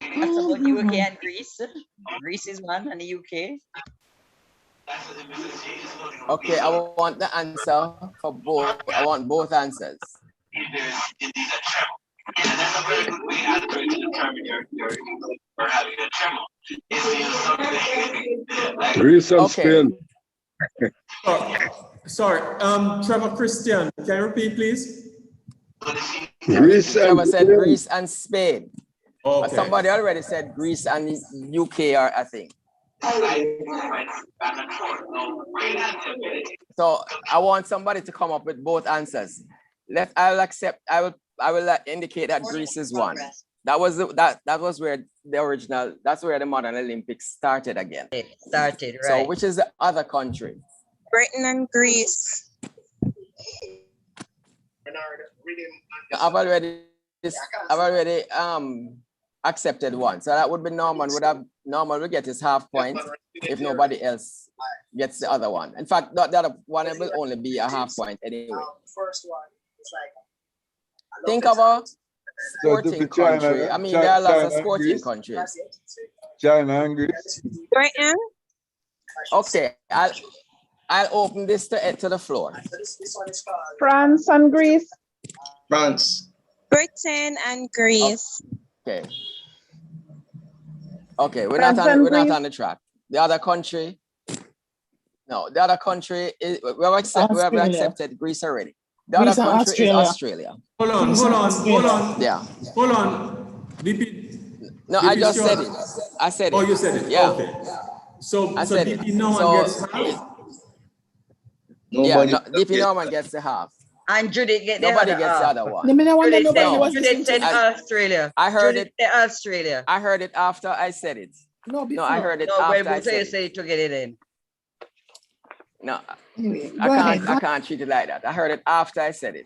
That's about UK and Greece. Greece is one and the UK. Okay, I want the answer for both. I want both answers. Greece and Spain. Sorry, Trevor Christian, can you repeat, please? Trevor said Greece and Spain. Okay. But somebody already said Greece and UK are a thing. So I want somebody to come up with both answers. I will indicate that Greece is one. That was where the original, that's where the modern Olympics started again. It started, right. So which is the other country? Britain and Greece. I've already accepted one. So that would be Norman would get his half point if nobody else gets the other one. In fact, the other one will only be a half point anyway. Think about sporting country. I mean, there are lots of sporting countries. China and Greece. Britain. Okay, I'll open this to the floor. France and Greece. France. Britain and Greece. Okay. Okay, we're France not and on the track. The other country. No, the other country is we have accepted Greece already. The Greece other and country is Australia. Hold on. Yeah. Hold on. DP. No, I just said it. I said it. Oh, you said it. Yeah. Okay. So DP DP Norman gets half. DP Norman gets the half. And Judith gets the Nobody other gets half. the other one. Judith said Australia. I heard Judith it. said Australia. I heard it after I said it. No, I heard it No, after but I said you it. said it to get it in. No, Anyway, I can't treat it like that. I heard it after I said it.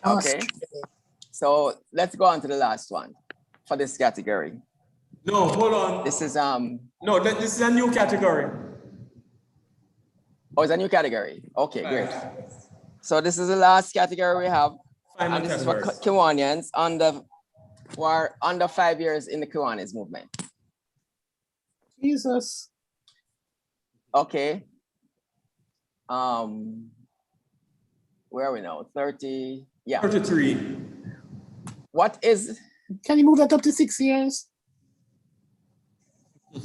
Okay. So let's go on to the last one for this category. No, hold on. This is No, this is a new category. Oh, it's a new category. Okay, great. So this is the last category we have. And this is for Kiwanians who are under 5 years in the Kiwanis movement. Jesus. Okay. Where are we now? 30. Yeah. 33. What is? Can you move that up to 6 years?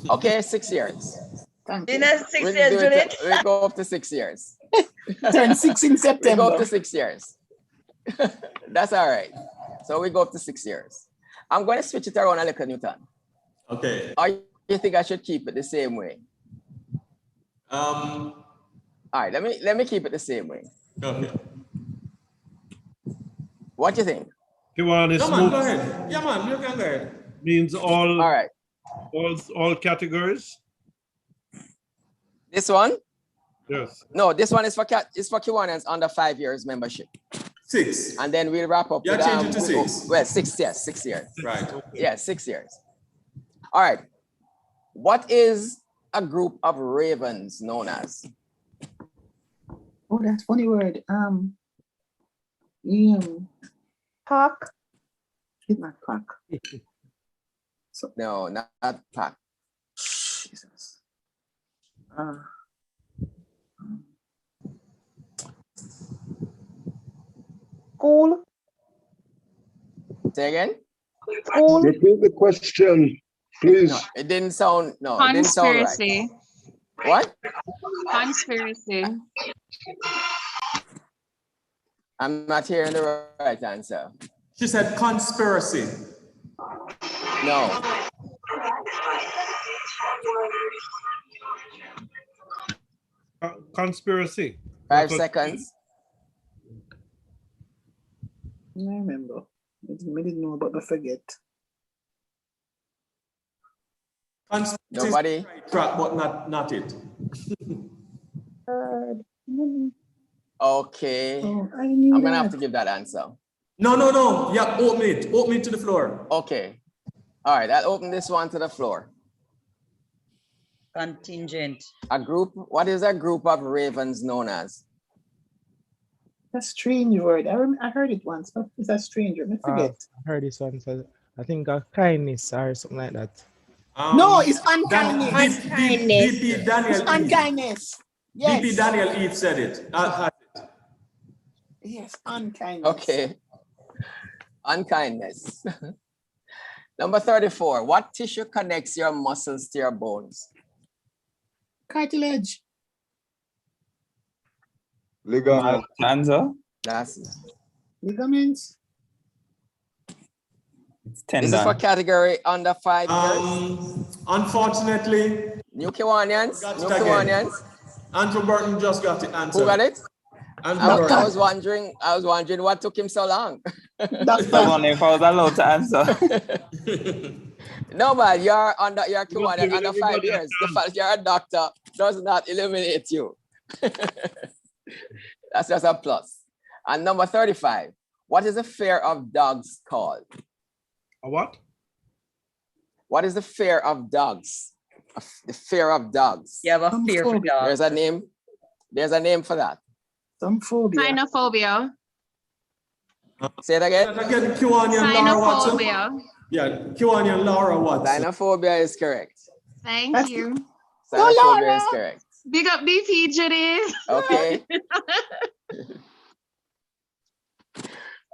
Okay, 6 years. Thank In you. 6 years, Judith. We go up to 6 years. Turn 6 in We September. go up to 6 years. That's all right. So we go up to 6 years. I'm going to switch it around a little, Newton. Okay. Or you think I should keep it the same way? All right, let me keep it the same way. Okay. What do you think? Kiwanis No, man, go ahead. Yeah, man, you can go ahead. Means all right. All categories? This one? Yes. No, this one is for Kiwanians under 5 years membership. 6. And then we'll wrap up. Yeah, with, change it to 6. Well, 6, yes, 6 years. Right. Yeah, 6 years. All right. What is a group of ravens known as? Oh, that's funny word. Yeah. Hawk. It's not pack. No, not pack. Jesus. School. Say again? School. Repeat the question, please. No, it didn't sound. No, it didn't sound right. Conspiracy. What? Conspiracy. I'm not hearing the right answer. She said conspiracy. No. Conspiracy. 5 seconds. I remember. I didn't know, but I forget. Nobody. Track, but not it. Okay. Oh, I knew I'm gonna that. have to give that answer. No. Yeah, open it. Open it to the floor. Okay. All right, I'll open this one to the floor. Contingent. A group. What is a group of ravens known as? That's a strange word. I heard it once, but it's a stranger. I forget. I heard this one. So I think kindness or something like that. No, it's unkindness. DP Daniel. It's unkindness. Yes. DP Daniel Eve said it. Yes, unkindness. Okay. Unkindness. Number 34. What tissue connects your muscles to your bones? Cartilage. Ligament. Answer. That's Ligaments. It's This is tendon. for category under 5 years. Unfortunately, New Kiwanians. got it New again. Kiwanians. Andrew Burton just got the answer. Who got it? Andrew I Burton. was wondering what took him so long. I was wondering if I was allowed to answer. No, man, you're Kiwanian under 5 years. The fact you're a doctor does not eliminate you. That's just a plus. And number 35. What is the fear of dogs called? A what? What is the fear of dogs? The fear of dogs. You have a fear for dogs. There's a name. There's a name for that. Some phobia. Xenophobia. Say it again. Again, Kiwanian Laura Watson. Xenophobia. Yeah, Kiwanian Laura Watson. Xenophobia is correct. Thank you. Xenophobia is correct. Big up BP, Judy. Okay.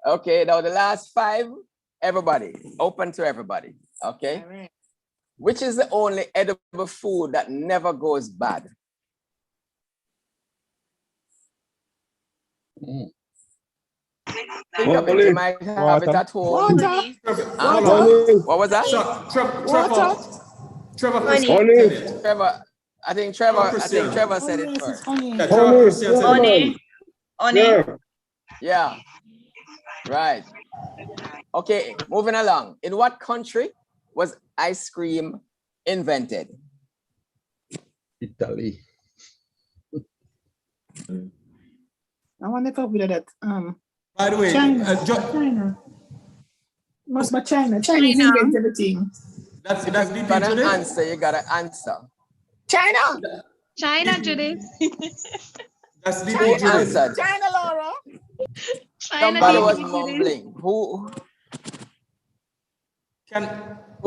Okay, now the last 5, everybody, open to everybody, okay? Right. Which is the only edible food that never goes bad? Think of it, you might have it at home. What was that? Trevor, I think Trevor said it first. Honey. Yeah. Right. Okay, moving along. In what country was ice cream invented? Italy. I wonder if I would have that. By the way, China. Must be China. Chinese invent everything. That's you gotta answer. You gotta answer. China. China, Judy. That's the answered. China, Laura. China, Somebody was Judy. mumbling. Who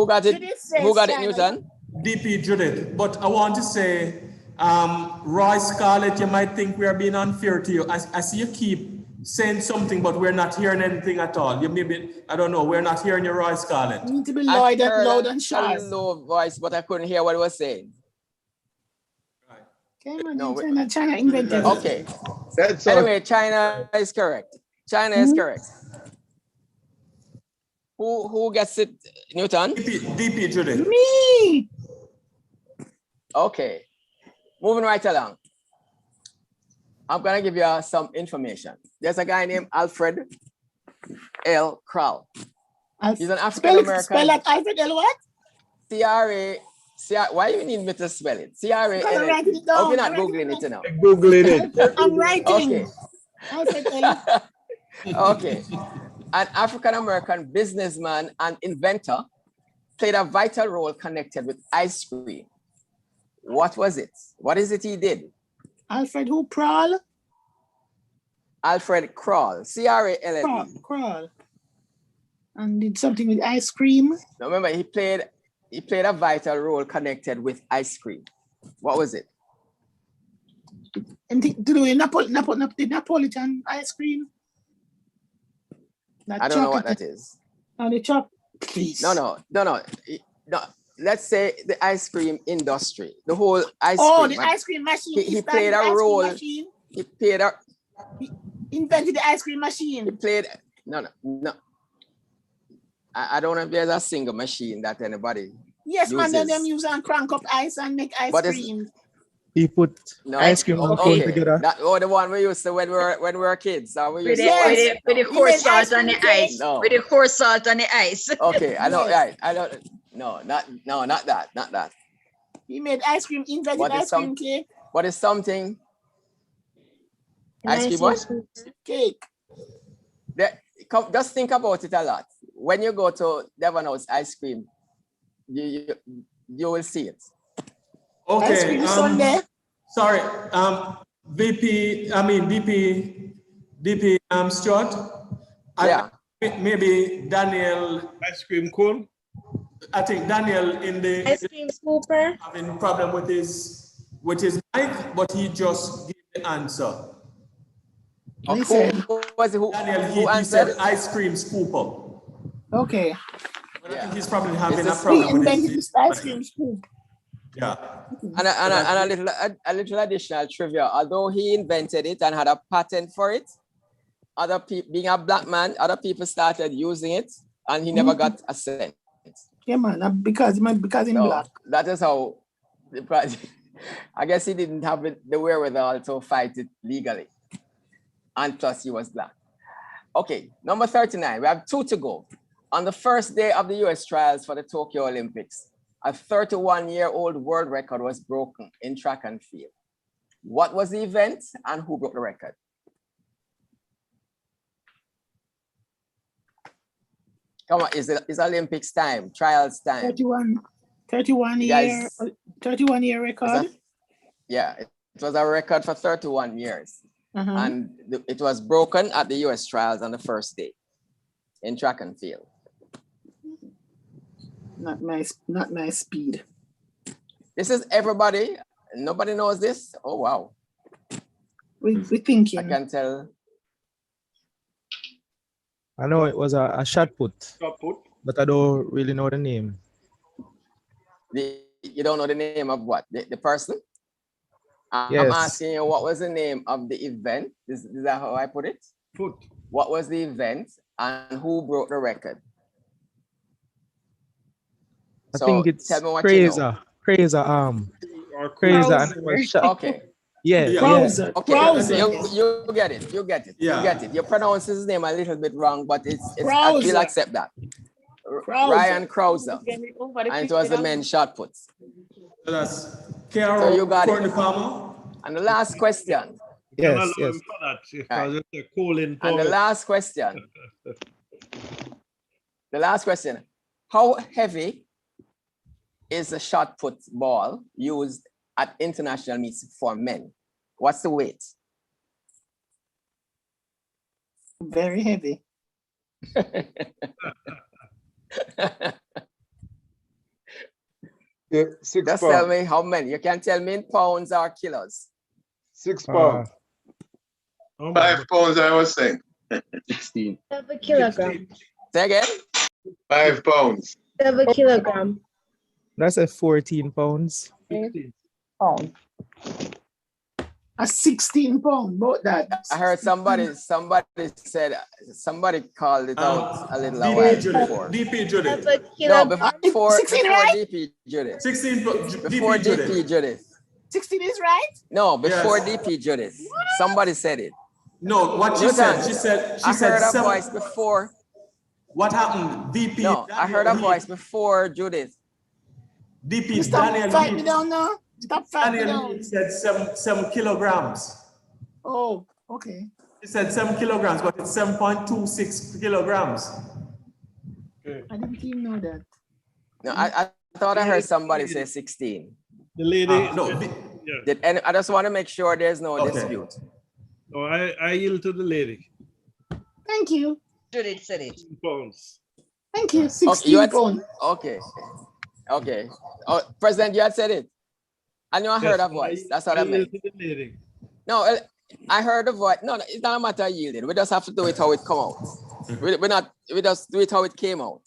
got it? Judith says Who got it, China. Newton? DP Judith. But I want to say, Roy Scarlett, you might think we are being unfair to you. I see you keep saying something, but we're not hearing anything at all. You maybe, I don't know, we're not hearing your Roy Scarlett. You need to be I loud heard and a sharp. low voice, but I couldn't hear what he was saying. China invented. Okay. Anyway, China is correct. China is correct. Who gets it, Newton? DP Judith. Me. Okay. Moving right along. I'm gonna give you some information. There's a guy named Alfred L. Kroll. He's an African American. Spell like Alfred L. what? Why you need me to spell it? I'm writing it down. Hope you're not Googling it now. Googling it. I'm writing. Okay. Alfred L. Okay. An African American businessman and inventor played a vital role connected with ice cream. What was it? What is it he did? Alfred who? Kroll? Alfred Kroll. Kroll. Kroll. And did something with ice cream. Now remember, he played a vital role connected with ice cream. What was it? And to do with Napolitan ice cream. That I don't know what chocolate. that is. And the chocolate, please. No. Let's say the ice cream industry, the whole ice cream. Oh, the ice cream machine. He played a role. He played a. He invented the ice cream machine. He played. No. I don't know if there's a single machine that anybody. Yes, man. Then uses. them use and crank up ice and make ice cream. He put ice cream and cone together. The one we used to when we were kids. With the coarse salt on the ice. No. With the coarse salt on the ice. Okay, I know. Right. I don't. No, not that. He made ice cream, invented ice cream cake. What is something? Ice cream what? Cake. Just think about it a lot. When you go to Devon House ice cream, you will see it. Okay. Sorry. DP Stuart. Yeah. Maybe Daniel. Ice cream cone. I think Daniel in the Ice cream scooper. having problem with his mic, but he just gave the answer. Who Daniel, he answered? said ice cream scooper. Okay. But I think he's probably having a He problem with invented his this ice cream scoop. Yeah. And a little additional trivia. Although he invented it and had a patent for it, other people, being a black man, other people started using it, and he never got a cent. Yeah, man. Because he's black. That is how the project. I guess he didn't have the wherewithal to fight it legally, and plus he was black. Okay, number 39. We have 2 to go. On the first day of the U.S. trials for the Tokyo Olympics, a 31-year-old world record was broken in track and field. What was the event and who broke the record? Come on, it's Olympics time, trials time. 31 year record. Yeah, it was a record for 31 years. And it was broken at the US trials on the first day in track and field. Not my speed. This is everybody. Nobody knows this. Oh, wow. We're thinking. I can tell. I know it was a shot put, but I don't really know the name. You don't know the name of what? The person? I'm Yes. asking you, what was the name of the event? Is that how I put it? What was the event and who broke the record? I think it's Fraser. Fraser and it was shot. Okay. Yeah. Okay. You get it. You get it. You get it. You pronounce his name a little bit wrong, but it's I will accept that. Ryan Krauser. And it was the men's shot puts. That's So you got Courtney it. Palmer. And the last question. Yes. And the last question. The last question. How heavy is a shot put ball used at international meets for men? What's the weight? Very heavy. Yeah, 6 Just pounds. tell me how many. You can tell me in pounds or kilos. 6 pounds. 5 pounds, I was saying. 16. 7 kilograms. Say again? 5 pounds. 7 kilograms. That's at 14 pounds. 16 pounds. A 16 pound, about that. I heard somebody called it out a little while before. DP Judith. No, before 16, right? DP Judith. 16 Before DP Judith. 16 is right? No, before Yes. DP Judith. Somebody said it. No, what she said, she I said heard a 7. voice before. What happened? DP. No, I heard a voice before Judith. DP Stop Daniel fighting me Heath. down now. Stop fighting me Daniel down. Heath said 7 kilograms. Oh, okay. He said 7 kilograms, but it's 7.26 kilograms. I didn't even know that. No, I thought I heard somebody say 16. The lady. No, yeah. I just want to make sure there's no Okay. dispute. I yield to the lady. Thank you. Judith said it. 16 pounds. Thank you. Okay, 16 pounds. okay. Okay. Oh, President, you had said it. I know I heard a voice. That's what I meant. No, I heard a voice. No, it's not a matter of yielding. We just have to do it how it come out. We just do it how it came out.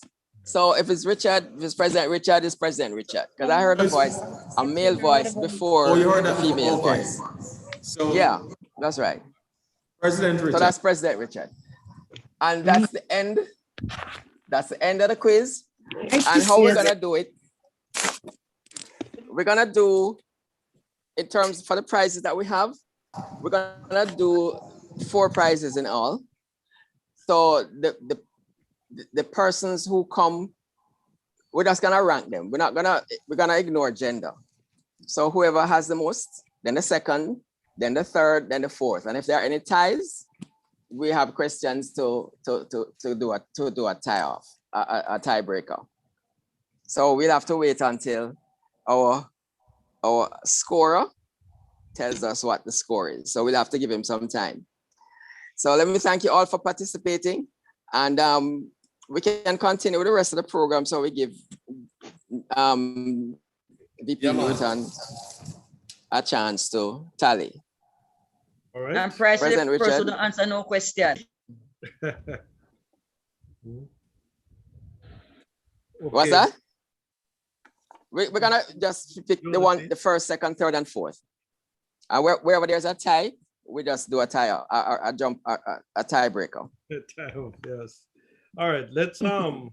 So if it's Richard, if it's President Richard, it's President Richard. Because I heard a voice, a male voice before you heard the that? female Okay. voice. So Yeah, that's right. President Richard. So that's President Richard. And that's the end. That's the end of the quiz. And how we're gonna do it? We're gonna do, in terms for the prizes that we have, we're gonna do 4 prizes in all. So the persons who come, we're just gonna rank them. We're gonna ignore gender. So whoever has the most, then the second, then the third, then the fourth. And if there are any ties, we have questions to do a tie off, a tiebreaker. So we'll have to wait until our scorer tells us what the score is. So we'll have to give him some time. So let me thank you all for participating, and we can continue with the rest of the program. So we give VP Newton a chance to tally. All right. And Price, President the person Richard. who answer no question. What's that? We're gonna just pick the first, second, third, and fourth. And wherever there's a tie, we just do a tie, a tiebreaker. Yes. All right. Let's in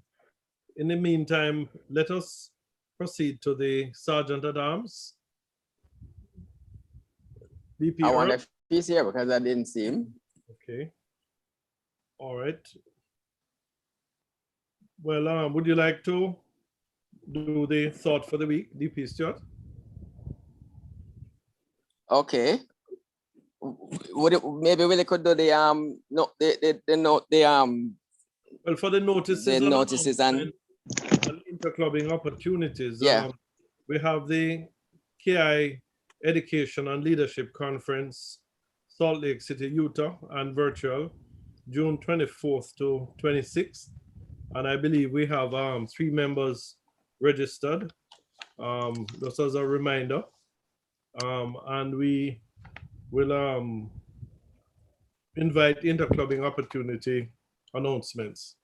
the meantime, let us proceed to the Sergeant at Arms. VP I wonder Earl. if he's here because I didn't see him. Okay. All right. Well, would you like to do the thought for the week, DP Stewart? Okay. Maybe we could do the well, for the notices, and interclubbing opportunities. Yeah. We have the KI Education and Leadership Conference, Salt Lake City, Utah, and virtual, June 24th to 26th. And I believe we have 3 members registered, just as a reminder. And we will invite interclubbing opportunity announcements.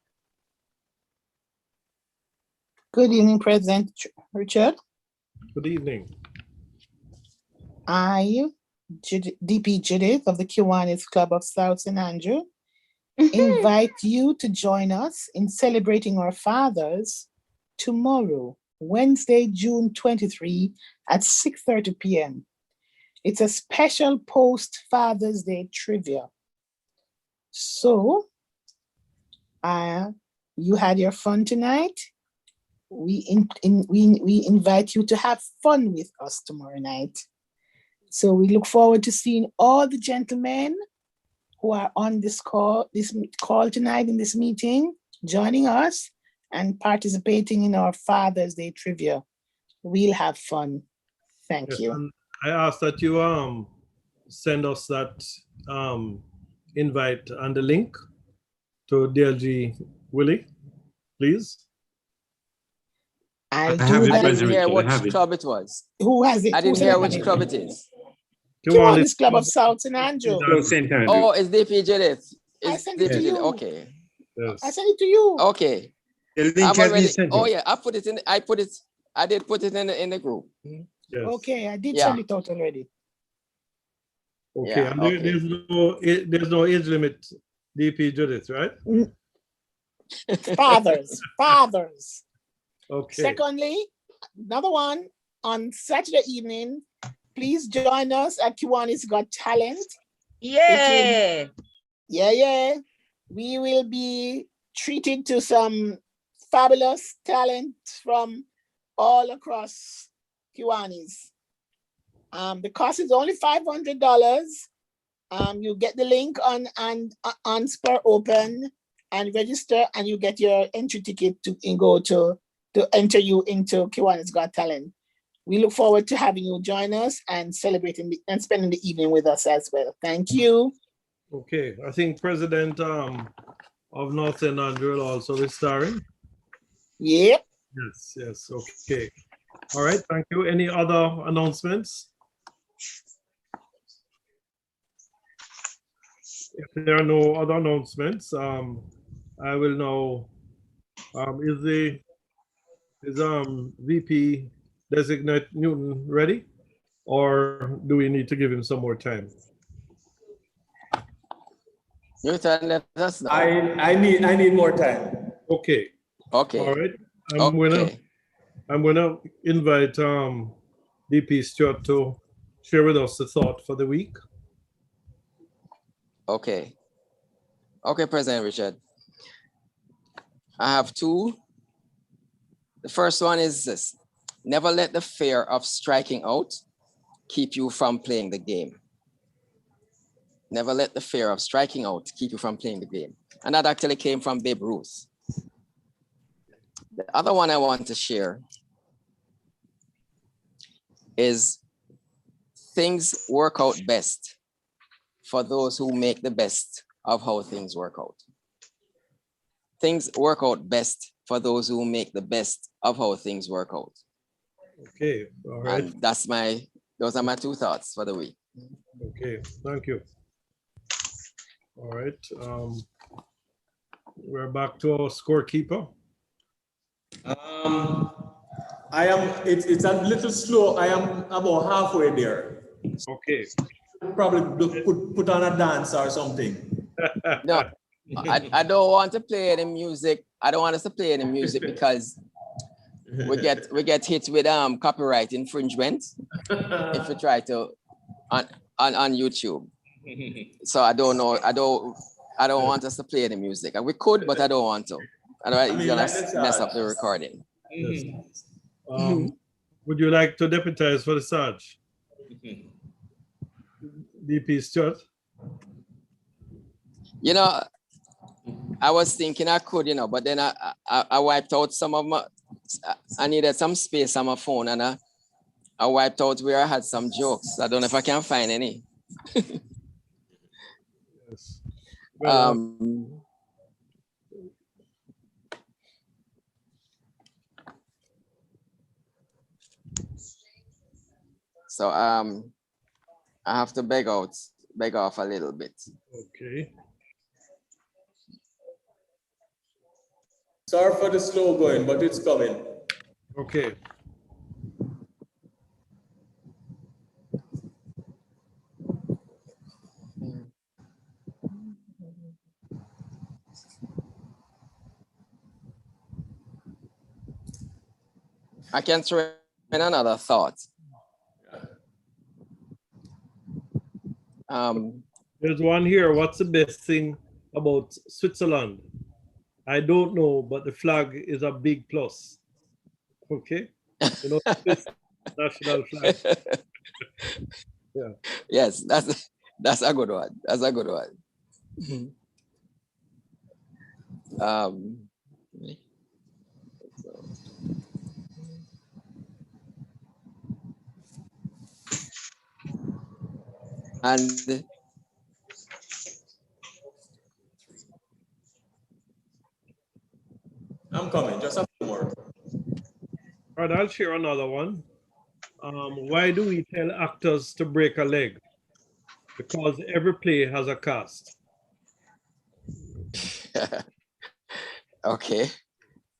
Good evening, President Richard. Good evening. I, DP Judith of the Kiwanis Club of South St. Andrew, invite you to join us in celebrating our fathers tomorrow, Wednesday, June 23 at 6:30 p.m. It's a special post-Father's Day trivia. So, you had your fun tonight. We invite you to have fun with us tomorrow night. So we look forward to seeing all the gentlemen who are on this call tonight in this meeting, joining us and participating in our Father's Day trivia. We'll have fun. Thank you. And I ask that you send us that invite and the link to DLG Willie, please. I didn't hear which club it was. Who has it? I didn't hear which club it is. Kiwanis Club of South St. Andrew. Oh, it's DP Judith. I sent it to you. Okay. Yes. I sent it to you. Okay. Oh yeah, I did put it in the group. Yes. Okay, I did send it out already. Okay, Yeah, and okay. there's no age limit, DP Judith, right? Fathers. Okay. Secondly, another one on Saturday evening, please join us at Kiwanis Got Talent. Yeah. Yeah. We will be treated to some fabulous talent from all across Kiwanis. The cost is only $500. You get the link on Spur Open and register, and you get your entry ticket to enter you into Kiwanis Got Talent. We look forward to having you join us and celebrating and spending the evening with us as well. Thank you. Okay, I think President of North St. Andrew also is starring. Yep. Yes, okay. All right, thank you. Any other announcements? If there are no other announcements, I will now, is VP designate Newton ready? Or do we need to give him some more time? Newton, let us know. I need more time. Okay. Okay. All right. Okay. I'm gonna invite VP Stewart to share with us the thought for the week. Okay. Okay, President Richard. I have two. The first one is this: never let the fear of striking out keep you from playing the game. Never let the fear of striking out keep you from playing the game. And that actually came from Babe Ruth. The other one I want to share is things work out best for those who make the best of how things work out. Things work out best for those who make the best of how things work out. Okay, all right. And those are my two thoughts for the week. Okay, thank you. All right, we're back to our scorekeeper. It's a little slow. I am about halfway there. Okay. Probably put on a dance or something. No, I don't want to play any music. I don't want us to play any music because we get hit with copyright infringement if we try to on YouTube. So I don't know. I don't want us to play any music. And we could, but I don't want to. Otherwise, it's gonna mess up the recording. Yes. Would you like to deputize for the Sarge? VP Stewart? You know, I was thinking I could, but then I wiped out some of my, I needed some space on my phone, and I wiped out where I had some jokes. I don't know if I can find any. Yes. Well, so I have to beg off a little bit. Okay. Sorry for the slow going, but it's coming. Okay. I can throw in another thought. There's one here. What's the best thing about Switzerland? I don't know, but the flag is a big plus. Okay. You know, Swiss national flag. Yeah. Yes, that's a good one. That's a good one. And I'm coming, just a few more. All right, I'll share another one. Why do we tell actors to break a leg? Because every play has a cast. okay,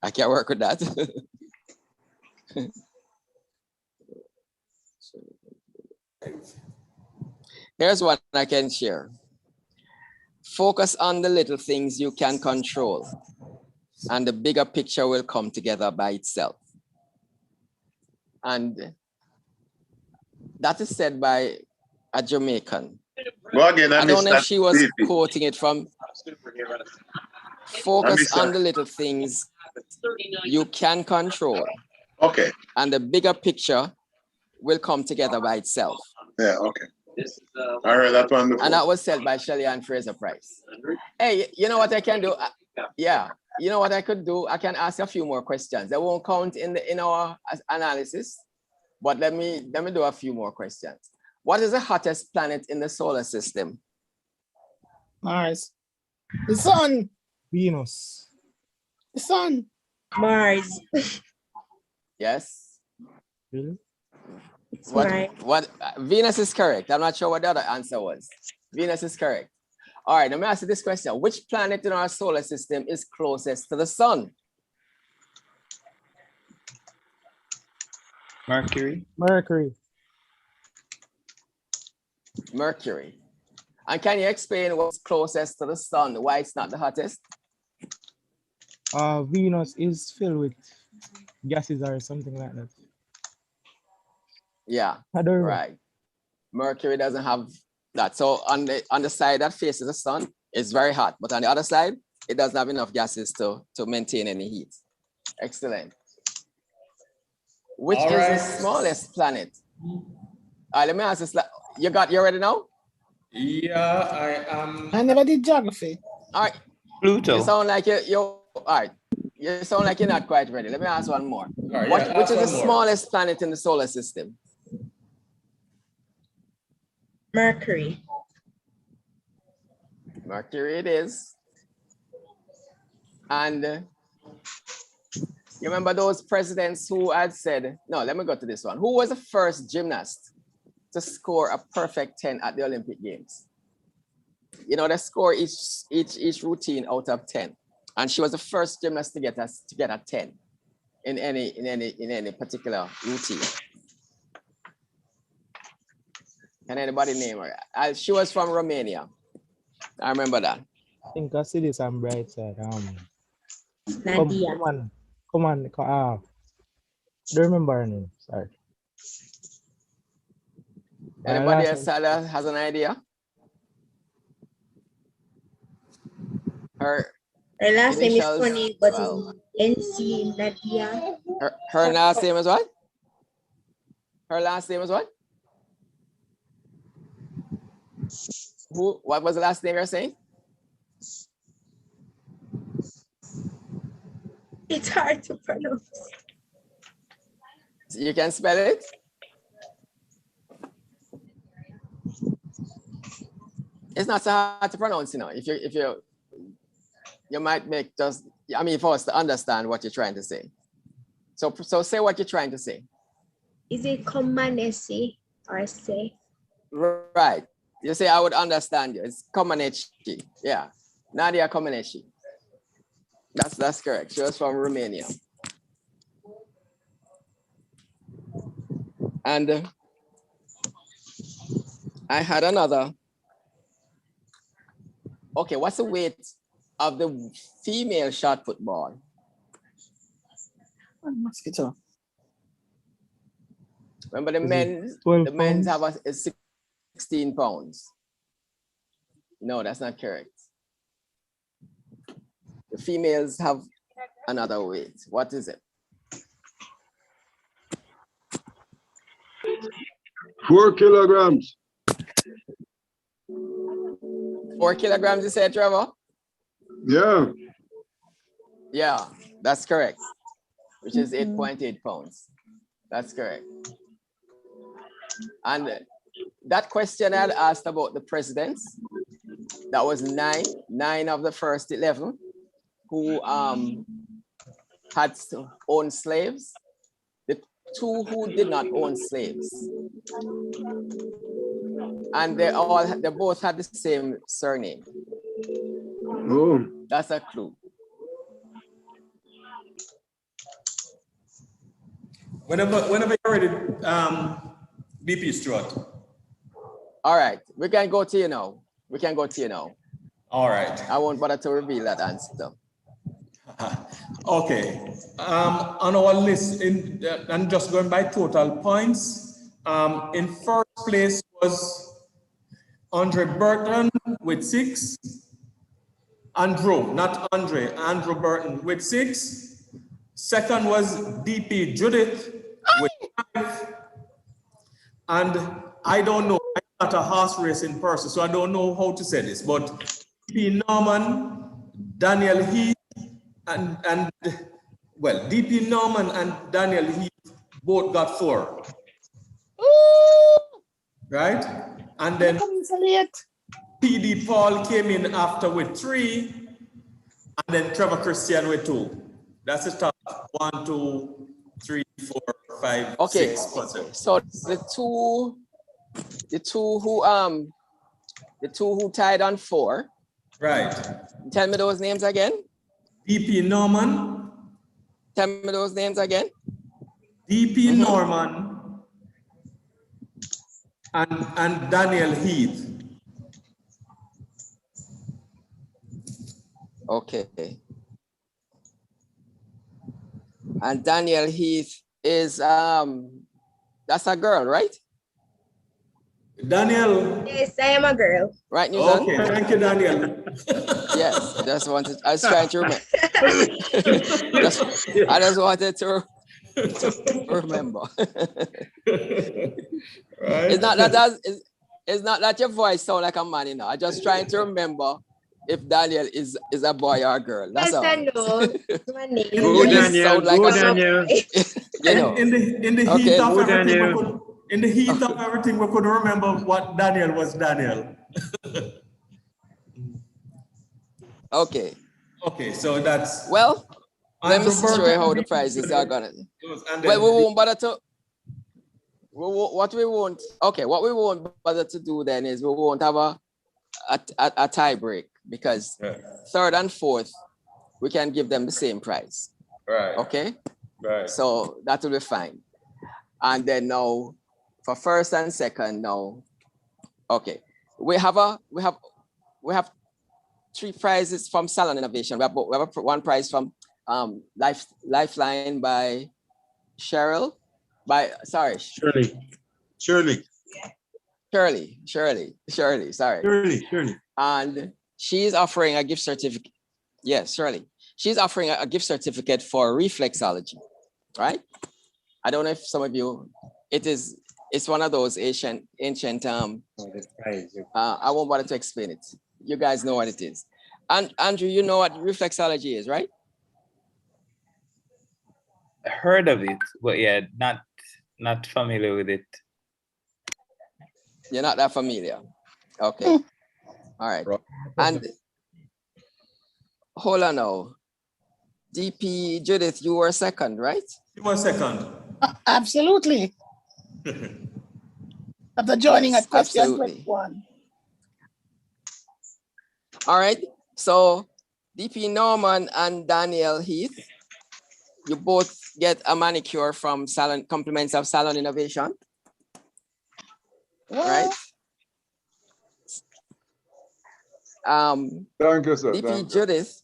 I can work with that. Here's what I can share. Focus on the little things you can control, and the bigger picture will come together by itself. And that is said by a Jamaican. Go again, I don't know if that she was VP. quoting it from. Focus on the little things you can control. Okay. And the bigger picture will come together by itself. Yeah, okay. All right, that's wonderful. And that was said by Shelley Ann Fraser Price. Hey, you know what I can do? Yeah, you know what I could do? I can ask a few more questions. They won't count in our analysis, but let me do a few more questions. What is the hottest planet in the solar system? Mars. The sun. Venus. The sun. Mars. Yes. Really? It's What? Mars. What? Venus is correct. I'm not sure what the other answer was. Venus is correct. All right. Let me ask you this question: which planet in our solar system is closest to the sun? Mercury. Mercury. Mercury. And can you explain what's closest to the sun? Why it's not the hottest? Venus is filled with gases or something like that. Yeah. I don't remember. Right. Mercury doesn't have that. So on the side that faces the sun, it's very hot. But on the other side, it doesn't have enough gases to maintain any heat. Excellent. Which All is right. the smallest planet? Let me ask this. You ready now? Yeah, I am. I never did geography. All right. Pluto. You sound like you're all right. You sound like you're not quite ready. Let me ask one more. All right, yeah, Which ask is the one more. smallest planet in the solar system? Mercury. Mercury it is. And you remember those presidents who had said, no, let me go to this one. Who was the first gymnast to score a perfect 10 at the Olympic Games? You know, they score each routine out of 10. And she was the first gymnast to get a 10 in any particular routine. Can anybody name her? She was from Romania. I remember that. I think I see this on bright side. Nadia. Come on. I don't remember her name. Sorry. Anybody else has an idea? Her last name is initials, funny, but it's NC Nadia. Her last name is what? Her last name is what? What was the last name you're saying? It's hard to pronounce. You can spell it? It's not so hard to pronounce, you know. If you might make just, I mean, for us to understand what you're trying to say. So say what you're trying to say. Is it Comaneci or say? Right. You say I would understand you. It's Comaneci. Yeah. Nadia Comaneci. That's correct. She was from Romania. And I had another. Okay, what's the weight of the female shot put ball? Mosquito. Remember the men's men's have a 16 pounds. No, that's not correct. The females have another weight. What is it? 4 kilograms. 4 kilograms, you said, Trevor? Yeah. Yeah, that's correct. Which is 8.8 pounds. That's correct. And that question I had asked about the presidents, that was nine of the first 11 who had owned slaves. The 2 who did not own slaves. And they both had the same surname. Oh. That's a clue. Whenever you're ready, BP Stuart. All right, we can go to you now. All right. I won't bother to reveal that answer. Okay. On our list, and just going by total points, in first place was Andre Burton with 6. Andrew Burton with 6. Second was DP Judith with 5. And I don't know, I'm not a horse racing person, so I don't know how to say this, but DP Norman, Daniel Heath, and DP Norman and Daniel Heath both got 4. Right? And then PD Paul came in after with 3, and then Trevor Christian with 2. That's the top 1, 2, 3, 4, 5, Okay. 6 person. So the two who tied on 4. Right. Tell me those names again. DP Norman. Tell me those names again. DP Norman and Daniel Heath. Okay. And Daniel Heath is that's a girl, right? Daniel. Yes, I am a girl. Right, Newton? Okay, thank you, Daniel. Yes, I was trying to remember. I just wanted to remember. Right. It's not that your voice sound like a man, you know. I'm just trying to remember if Daniel is a boy or a girl. That's all. I know. My name. You just sound like Daniel. You know. In the Okay. heat of everything, in the heat of everything, we couldn't remember what Daniel was Daniel. Okay. Okay, so that's well. Let me show you how the Burke- prizes are gonna. And Well, then we won't bother to. What we won't. Okay, what we won't bother to do then is we won't have a tie break because third and fourth we can give them the same price. Right. Okay. Right. So that will be fine. And then now for first and second now. Okay. We have 3 prizes from Salon Innovation. We have one prize from Lifeline by Shirley. Sorry, and she's offering a gift certificate. Yes, Shirley. She's offering a gift certificate for reflexology, right? I don't know if some of you, it's one of those ancient I won't bother to explain it. You guys know what it is. And Andrew, you know what reflexology is, right? I heard of it, but yeah, not familiar with it. You're not that familiar. Okay. All right. And hold on now. DP Judith, you were second, right? You were second. Absolutely. After joining Yes, at question absolutely. 21. All right. So DP Norman and Daniel Heath, you both get a manicure from Compliments of Salon Innovation. Right? Thank you, sir. DP Thank you. Judith,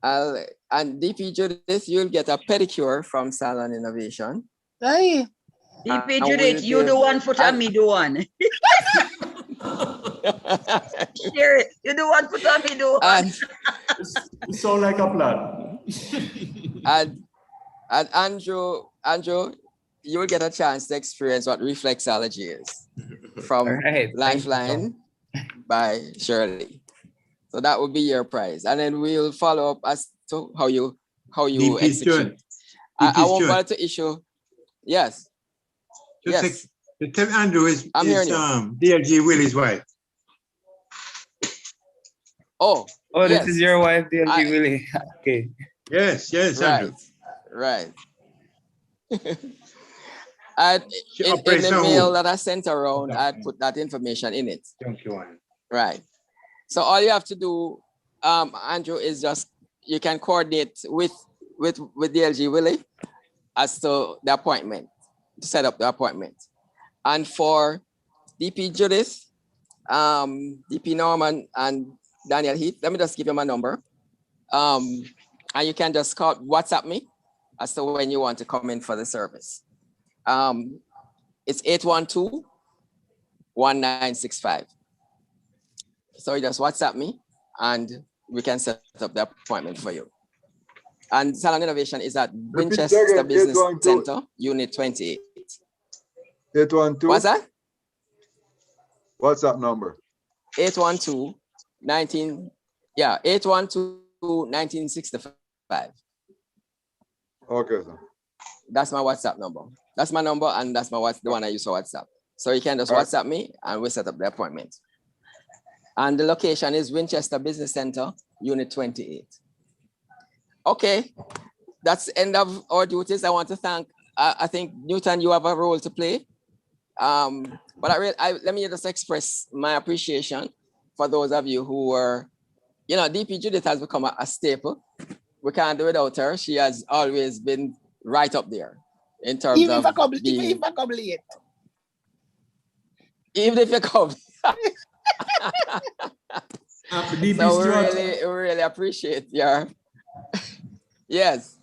and DP Judith, you'll get a pedicure from Salon Innovation. Hey. DP Judith, you do one foot and me do one. Share it. You do one foot and me do one. You sound like a plan. And Andrew, you'll get a chance to experience what reflexology is from Lifeline by Shirley. So that would be your prize. And then we'll follow up as to how you execute. I won't bother to issue. Yes. Yes. Tell Andrew is DLG Willie's wife. Oh, this is your wife, DLG Willie. Okay. Yes, Andrew. Right. In the mail that I sent around, I put that information in it. Right. So all you have to do, Andrew, is just you can coordinate with DLG Willie as to the appointment, to set up the appointment. And for DP Judith, DP Norman, and Daniel Heath, let me just give you my number. And you can just WhatsApp me as to when you want to come in for the service. It's 812-1965. So you just WhatsApp me and we can set up the appointment for you. And Salon Innovation is at Winchester Business Center, Unit 28. 812. What's that? WhatsApp number. 812-1965. Okay, sir. That's my WhatsApp number. That's my number, and that's the one I use for WhatsApp. So you can just WhatsApp me and we'll set up the appointment. And the location is Winchester Business Center, Unit 28. Okay. that's the end of our duties. I want to thank, I think, Newton, you have a role to play. But let me just express my appreciation for those of you who were, you know, DP Judith has become a staple. We can't do without her. She has always been right up there in terms Even of if I come, being, even if I come late. even if you come. DP So we Stewart, really appreciate your, yes.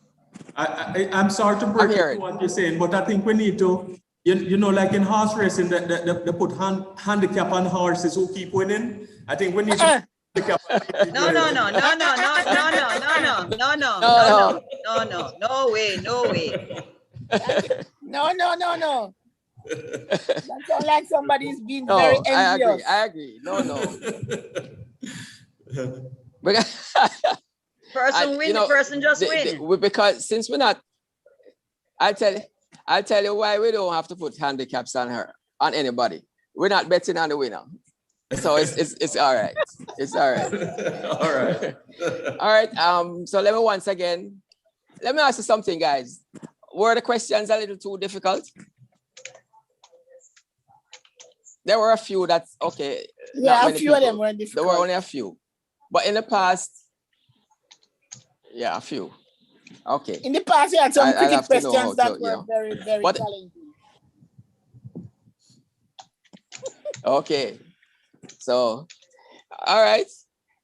I'm sorry to break into what you're saying, but I think we need to, you know, like in horse racing, they put handicap on horses who keep winning. I think we need to handicap. No, way. No. That sounds like somebody's being very envious. I agree. No. Person win, the person just win. Because since we're not, I'll tell you why we don't have to put handicaps on anybody. We're not betting on the winner. So it's all right. It's all right. All right. All right. So let me ask you something, guys. Were the questions a little too difficult? There were a few that's okay. Yeah, a few of them were difficult. There were only a few. But in the past, yeah, a few. Okay. In the past, you had some tricky questions that were very, very challenging. Okay. So, all right.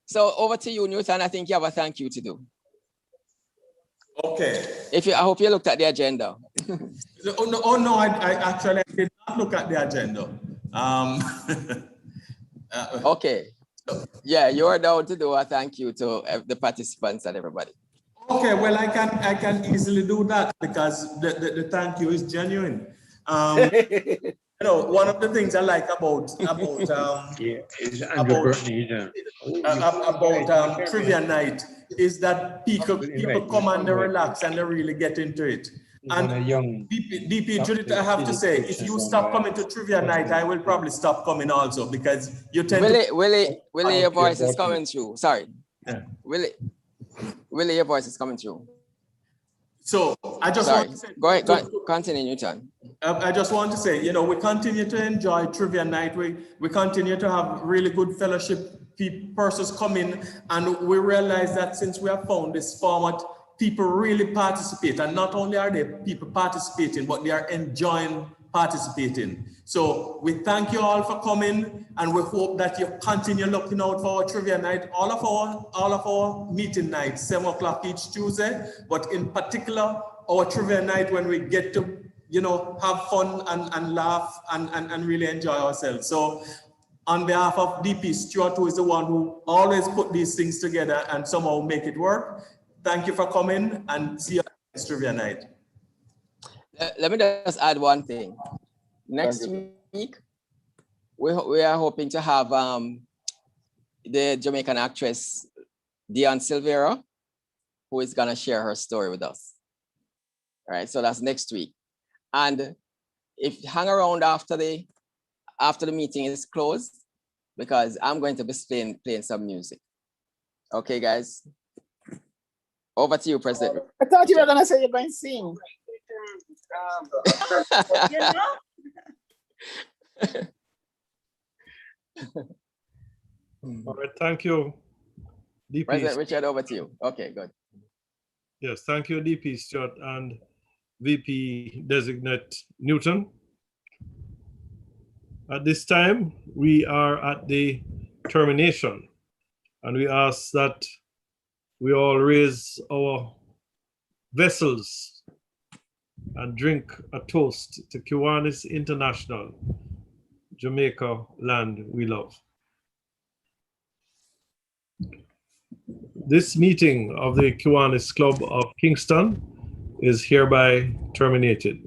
So over to you, Newton. I think you have a thank you to do. Okay. I hope you looked at the agenda. Oh no, I actually did not look at the agenda. Okay. Yeah, you're down to do a thank you to the participants and everybody. Okay, well, I can easily do that because the thank you is genuine. You know, one of the things I like about trivia night is that people come and they relax and they really get into it. And DP Judith, I have to say, if you stop coming to trivia night, I will probably stop coming also because you tend Willie, your voice is coming through. Sorry. Yeah. Willie, your voice is coming through. So I just want to say, go ahead, continue, Newton. I just want to say, you know, we continue to enjoy trivia night. We continue to have really good fellowship. Persons come in, and we realize that since we have found this format, people really participate, and not only are they people participating, but they are enjoying participating. So we thank you all for coming, and we hope that you continue looking out for our trivia night, all of our meeting nights, 7 o'clock each Tuesday, but in particular, our trivia night when we get to, you know, have fun and laugh and really enjoy ourselves. So on behalf of DP Stewart, who is the one who always put these things together and somehow make it work, thank you for coming, and see you next trivia night. Let me just add one thing. Next week, we are hoping to have the Jamaican actress Dion Silvera, who is gonna share her story with us. All right, so that's next week. And if you hang around after the meeting is closed, because I'm going to be playing some music. Okay, guys. Over to you, President. I thought you were gonna say you're going to sing. You know? All right, thank you, DP. President Richard, over to you. Okay, good. Yes, thank you, DP Stewart and VP Designate Newton. At this time, we are at the termination, and we ask that we all raise our vessels and drink a toast to Kiwanis International, Jamaica land we love. This meeting of the Kiwanis Club of Kingston is hereby terminated.